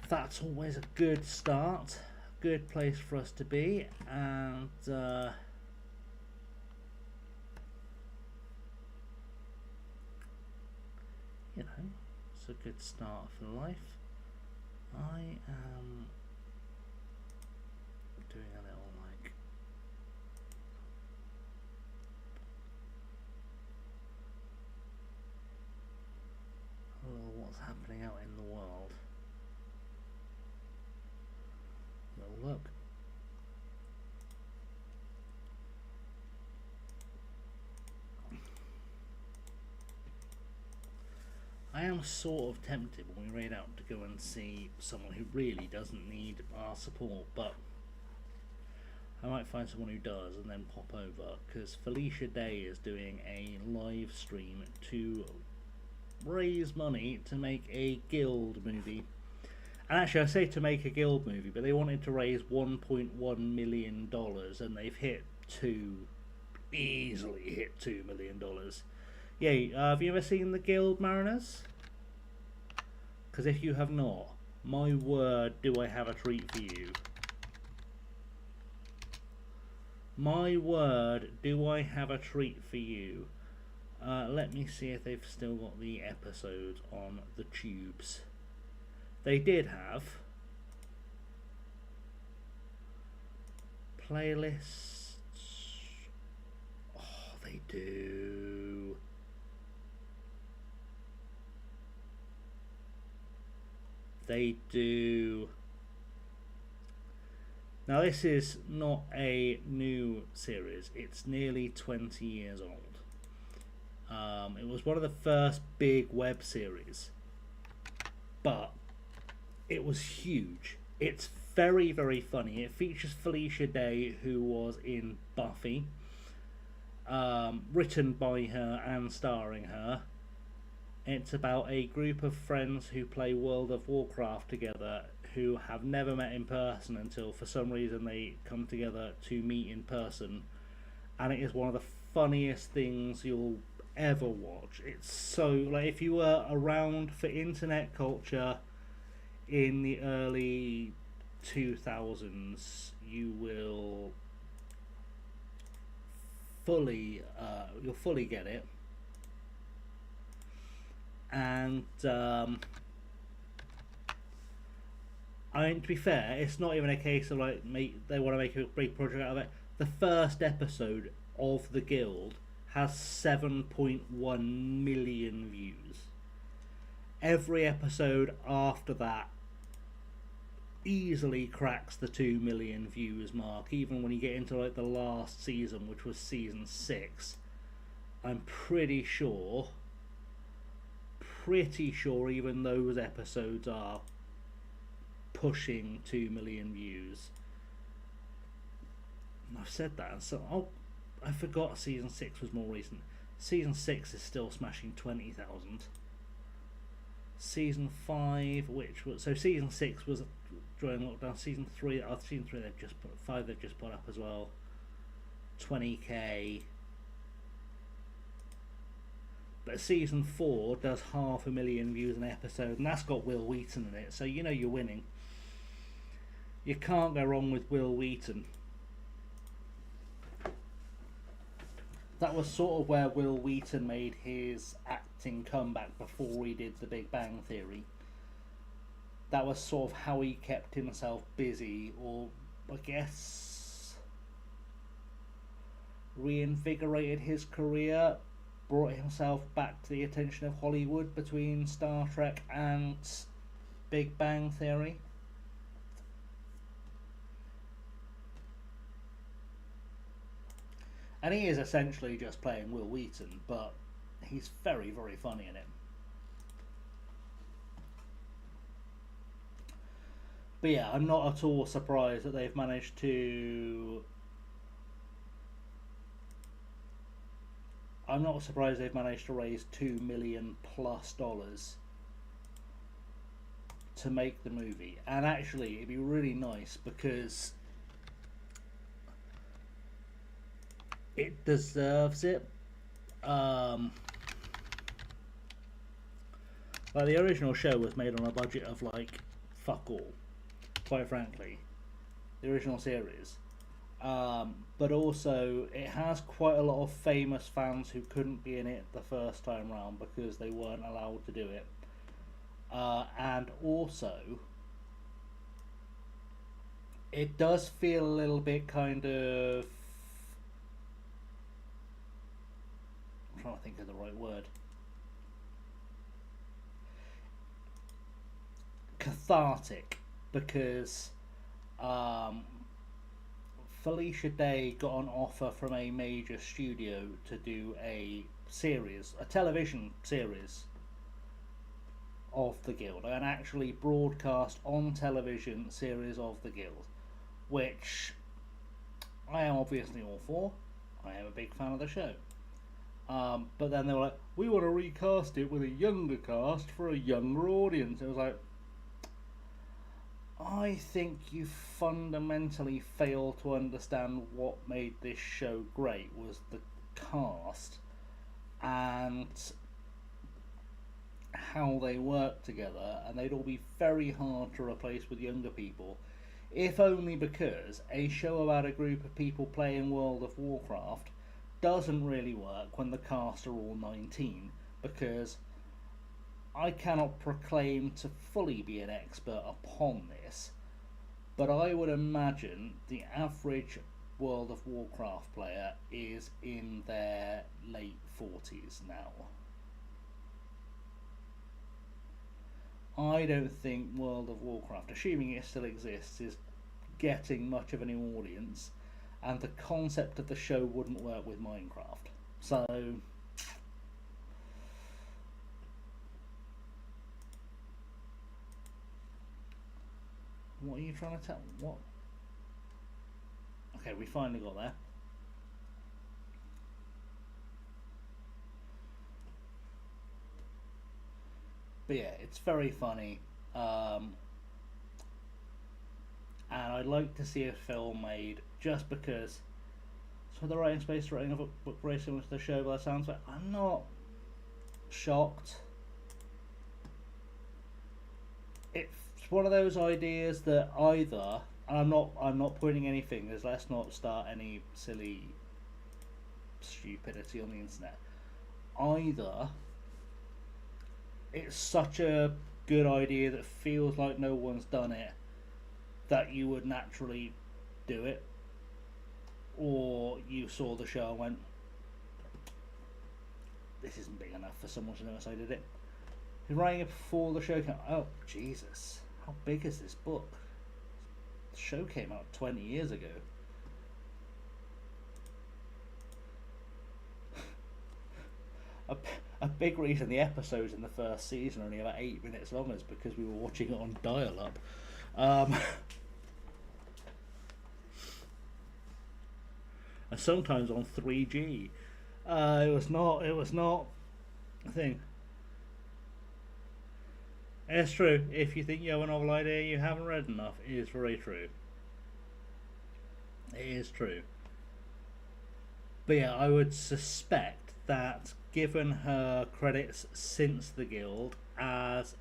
That's always a good start, good place for us to be, and you know, it's a good start for life. I am doing a little like what's happening out in the world. Little look. I am sort of tempted when we raid out to go and see someone who really doesn't need our support, but I might find someone who does and then pop over, because Felicia Day is doing a live stream to raise money to make a guild movie. And actually I say to make a guild movie, but they wanted to raise $1.1 million and they've hit easily hit $2 million. Yeah, have you ever seen the Guild Mariners? Because if you have not, my word, do I have a treat for you. My word, do I have a treat for you. Let me see if they've still got the episodes on the tubes. They did have playlists. Oh, they do. They do. Now this is not a new series. It's nearly 20 years old. It was one of the first big web series, but it was huge. It's very, very funny. It features Felicia Day, who was in Buffy, written by her and starring her. It's about a group of friends who play World of Warcraft together, who have never met in person until for some reason they come together to meet in person, and it is one of the funniest things you'll ever watch. It's so, like, if you were around for internet culture in the early 2000s, you will you'll fully get it. And I mean, to be fair, it's not even a case of like they want to make a big project out of it. The first episode of the Guild has 7.1 million views. Every episode after that easily cracks the 2 million views mark. Even when you get into like the last season, which was season 6, I'm pretty sure even those episodes are pushing 2 million views. And I've said that, so I forgot season 6 was more recent. Season 6 is still smashing 20,000. Season 5, which was, so season 6 was during lockdown. Season 3 they've just put 5. They've just put up as well. 20k. But season 4 does 500,000 views an episode, and that's got Will Wheaton in it, so you know you're winning. You can't go wrong with Will Wheaton. That was sort of where Will Wheaton made his acting comeback before he did The Big Bang Theory. That was sort of how he kept himself busy, or I guess reinvigorated his career, brought himself back to the attention of Hollywood between Star Trek and Big Bang Theory. And he is essentially just playing Will Wheaton, but he's very, very funny in it. But yeah, I'm not at all surprised that they've managed to... I'm not surprised they've managed to raise $2 million+ to make the movie. And actually, it'd be really nice because it deserves it. Um, like the original show was made on a budget of like fuck all, quite frankly. The original series. But also, it has quite a lot of famous fans who couldn't be in it the first time round because they weren't allowed to do it. And also, it does feel a little bit kind of. I'm trying to think of the right word. Cathartic, because Felicia Day got an offer from a major studio to do a television series of the Guild, an actually broadcast on television series of the Guild, which I am obviously all for. I am a big fan of the show. But then they were like, we want to recast it with a younger cast for a younger audience. It was like, I think you fundamentally fail to understand what made this show great was the cast and how they work together, and they'd all be very hard to replace with younger people, if only because a show about a group of people playing World of Warcraft doesn't really work when the cast are all 19, because I cannot proclaim to fully be an expert upon this, but I would imagine the average World of Warcraft player is in their late 40s now. I don't think World of Warcraft, assuming it still exists, is getting much of an audience, and the concept of the show wouldn't work with Minecraft. So, what are you trying to tell? What? Okay, we finally got there. But yeah, it's very funny. And I'd like to see a film made just because it's for the writing space, writing of a book very similar to the show, by the sounds of it. I'm not shocked. It's one of those ideas that either, and I'm not pointing any fingers, let's not start any silly stupidity on the internet. Either it's such a good idea that feels like no one's done it that you would naturally do it, or you saw the show and went, this isn't big enough for someone to notice I did it. You're writing it before the show came out. Oh, Jesus. How big is this book? The show came out 20 years ago. A big reason the episodes in the first season are only about 8 minutes long is because we were watching it on dial-up. And sometimes on 3G. It was not a thing. It's true. If you think you have a novel idea you haven't read enough, it is very true. It is true. But yeah, I would suspect that given her credits since the Guild as...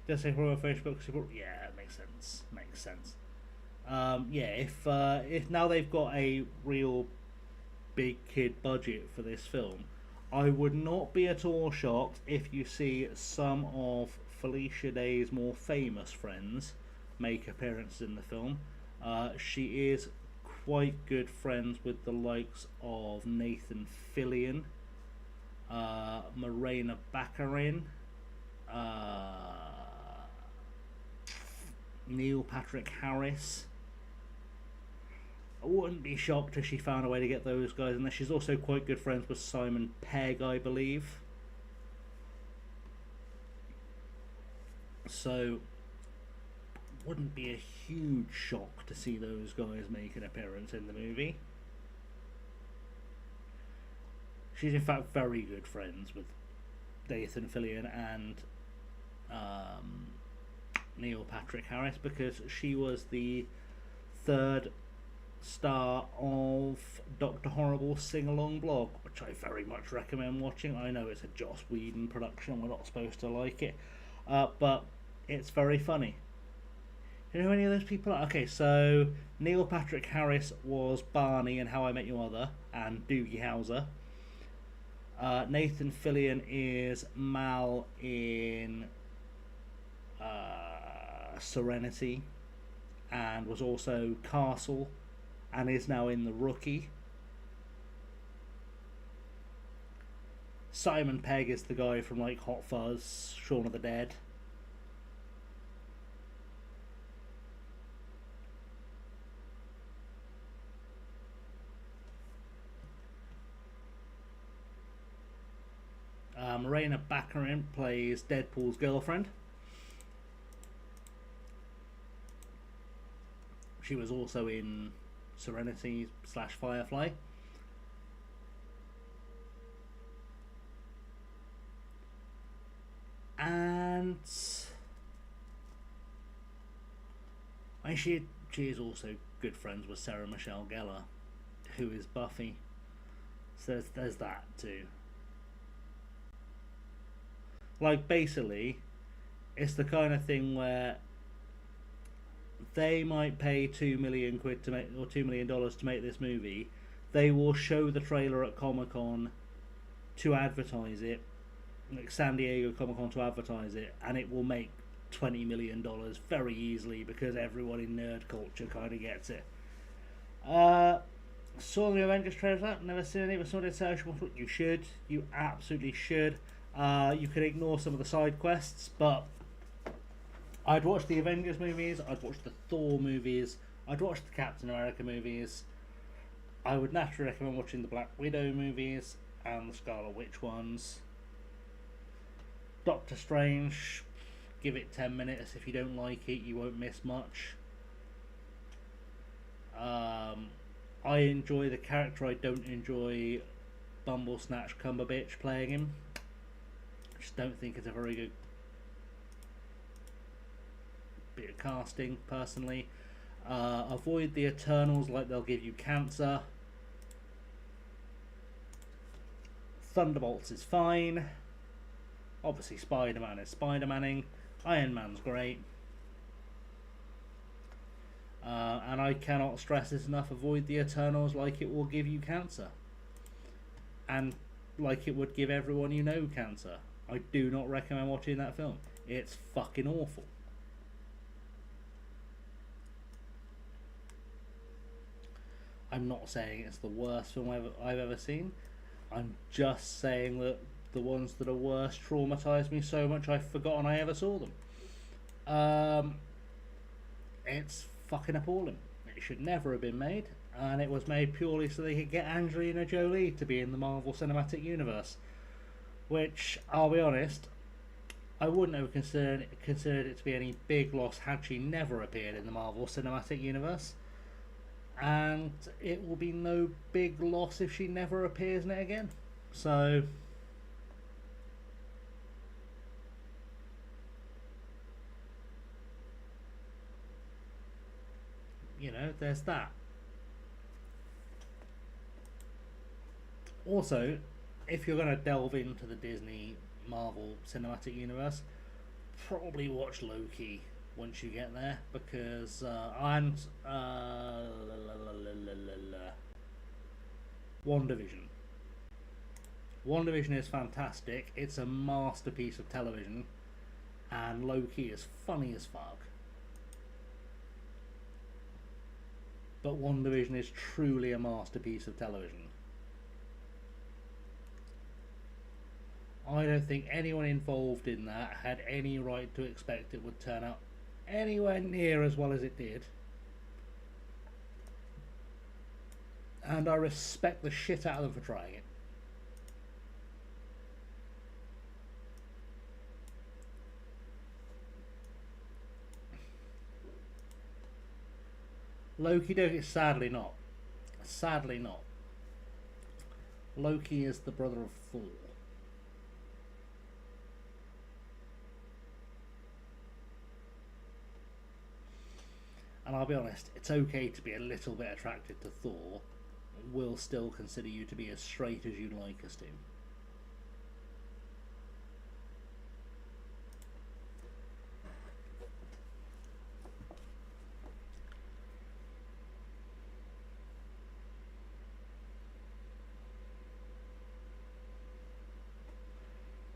Did I say from her Facebook support? Yeah, it makes sense. Makes sense. Yeah, if now they've got a real big kid budget for this film, I would not be at all shocked if you see some of Felicia Day's more famous friends make appearances in the film. She is quite good friends with the likes of Nathan Fillion, Morena Baccarin, Neil Patrick Harris. I wouldn't be shocked if she found a way to get those guys in there. She's also quite good friends with Simon Pegg, I believe. So, wouldn't be a huge shock to see those guys make an appearance in the movie. She's in fact very good friends with Nathan Fillion and Neil Patrick Harris, because she was the third star of Dr. Horrible's sing-along blog, which I very much recommend watching. I know it's a Joss Whedon production, we're not supposed to like it, but it's very funny. You know who any of those people are? Okay, so Neil Patrick Harris was Barney in How I Met Your Mother and Doogie Howser. Nathan Fillion is Mal in Serenity, and was also Castle, and is now in The Rookie. Simon Pegg is the guy from like Hot Fuzz, Shaun of the Dead. Morena Baccarin plays Deadpool's girlfriend. She was also in Serenity / Firefly. And she is also good friends with Sarah Michelle Gellar, who is Buffy. So there's that too. Like, basically, it's the kind of thing where they might pay £2 million to make, or $2 million to make this movie. They will show the trailer at Comic-Con to advertise it, like San Diego Comic-Con to advertise it, and it will make $20 million very easily because everyone in nerd culture kind of gets it. Saw the Avengers trailers out, never seen any, but saw it social. You should, you absolutely should. You can ignore some of the side quests, but I'd watch the Avengers movies, I'd watch the Thor movies, I'd watch the Captain America movies. I would naturally recommend watching the Black Widow movies and the Scarlet Witch ones. Doctor Strange, give it 10 minutes. If you don't like it, you won't miss much. I enjoy the character. I don't enjoy Bumblesnatch Cumberbitch playing him. I just don't think it's a very good bit of casting, personally. Avoid the Eternals, like they'll give you cancer. Thunderbolts is fine. Obviously Spider-Man is Spider-Manning. Iron Man's great. And I cannot stress this enough, avoid the Eternals like it will give you cancer. And like it would give everyone you know cancer. I do not recommend watching that film. It's fucking awful. I'm not saying it's the worst film I've ever seen. I'm just saying that the ones that are worse traumatized me so much I've forgotten I ever saw them. It's fucking appalling. It should never have been made, and it was made purely so they could get Angelina Jolie to be in the Marvel Cinematic Universe, which, I'll be honest, I wouldn't have considered it to be any big loss had she never appeared in the Marvel Cinematic Universe, and it will be no big loss if she never appears in it again. So you know, there's that. Also, if you're going to delve into the Disney Marvel Cinematic Universe, probably watch Loki once you get there, because WandaVision. WandaVision is fantastic. It's a masterpiece of television, and Loki is funny as fuck. But WandaVision is truly a masterpiece of television. I don't think anyone involved in that had any right to expect it would turn out anywhere near as well as it did. And I respect the shit out of them for trying it. Loki Doki, sadly not. Sadly not. Loki is the brother of Thor. and I'll be honest, it's okay to be a little bit attracted to Thor. We'll still consider you to be as straight as you'd like us to.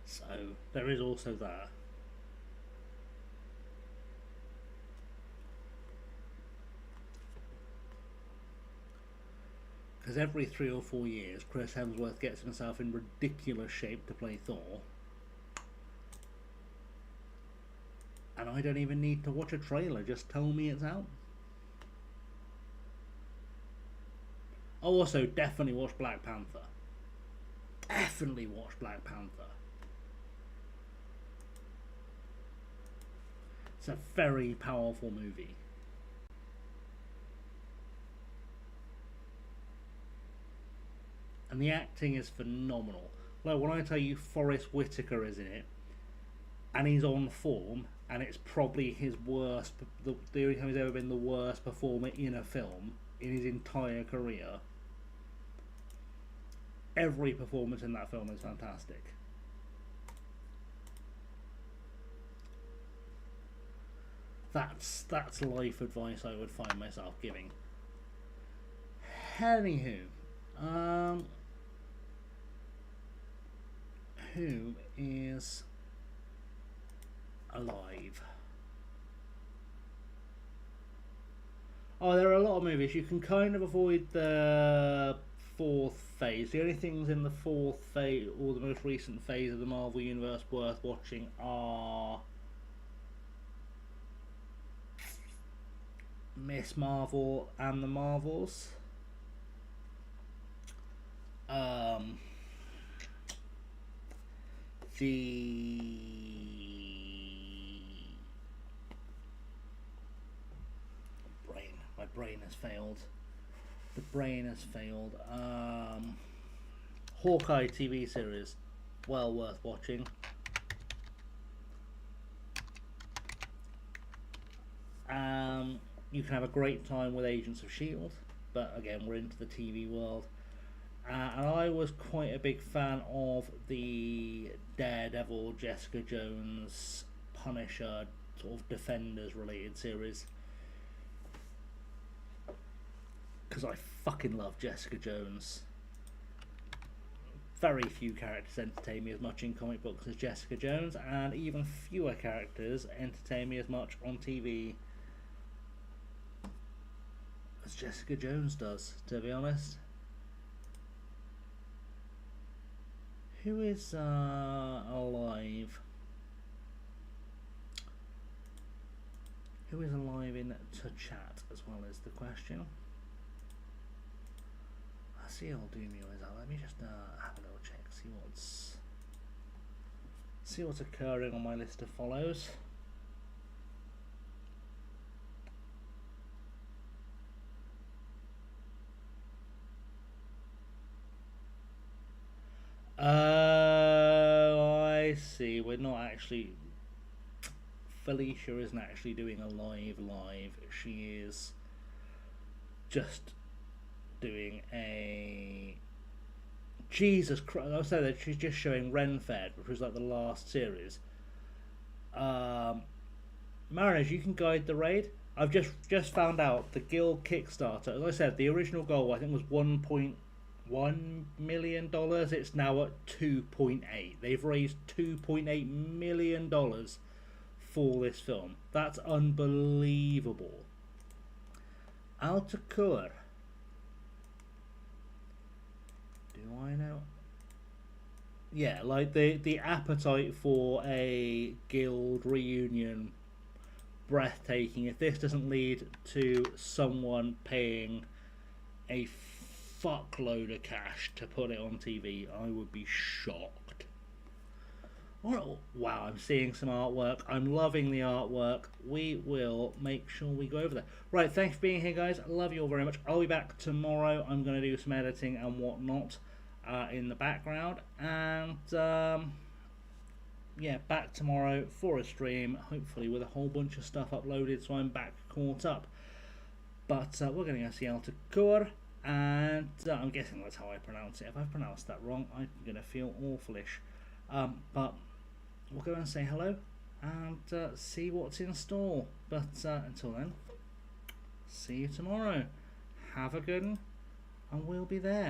So there is also that. Because every 3 or 4 years, Chris Hemsworth gets himself in ridiculous shape to play Thor. And I don't even need to watch a trailer, just tell me it's out. Oh, also, definitely watch Black Panther. Definitely watch Black Panther. It's a very powerful movie. And the acting is phenomenal. Like when I tell you Forrest Whitaker is in it, and he's on form, and it's probably his worst, the only time he's ever been the worst performer in a film in his entire career. Every performance in that film is fantastic. That's life advice I would find myself giving. Anywho, who is alive? Oh, there are a lot of movies. You can kind of avoid the fourth phase. The only things in the fourth phase, or the most recent phase of the Marvel Universe worth watching are Miss Marvel and the Marvels. My brain has failed. The brain has failed. Hawkeye TV series, well worth watching. You can have a great time with Agents of S.H.I.E.L.D., but again, we're into the TV world. And I was quite a big fan of the Daredevil, Jessica Jones, Punisher, sort of Defenders related series. Because I fucking love Jessica Jones. Very few characters entertain me as much in comic books as Jessica Jones, and even fewer characters entertain me as much on TV as Jessica Jones does, to be honest. Who is alive? Who is alive in to chat as well as the question? I see old Doomio is out. Let me just have a little check, see what's occurring on my list of follows. I see. We're not actually. Felicia isn't actually doing a live. She is just doing a. Jesus Christ! I was saying that she's just showing Renfed, which was like the last series. Mariners, you can guide the raid. I've just found out the Guild Kickstarter. As I said, the original goal I think was $1.1 million. It's now at 2.8. They've raised $2.8 million for this film. That's unbelievable. Altakur. Do I know? Yeah, like the appetite for a guild reunion, breathtaking. If this doesn't lead to someone paying a fuckload of cash to put it on TV, I would be shocked. Wow, I'm seeing some artwork. I'm loving the artwork. We will make sure we go over that. Right, thanks for being here, guys. I love you all very much. I'll be back tomorrow. I'm going to do some editing and whatnot in the background. And, yeah, back tomorrow for a stream, hopefully with a whole bunch of stuff uploaded, so I'm back caught up. But we're going to go see Alta Cur, and I'm guessing that's how I pronounce it. If I've pronounced that wrong, I'm going to feel awfulish. But we'll go and say hello and see what's in store. But until then, see you tomorrow. Have a good one, and we'll be there.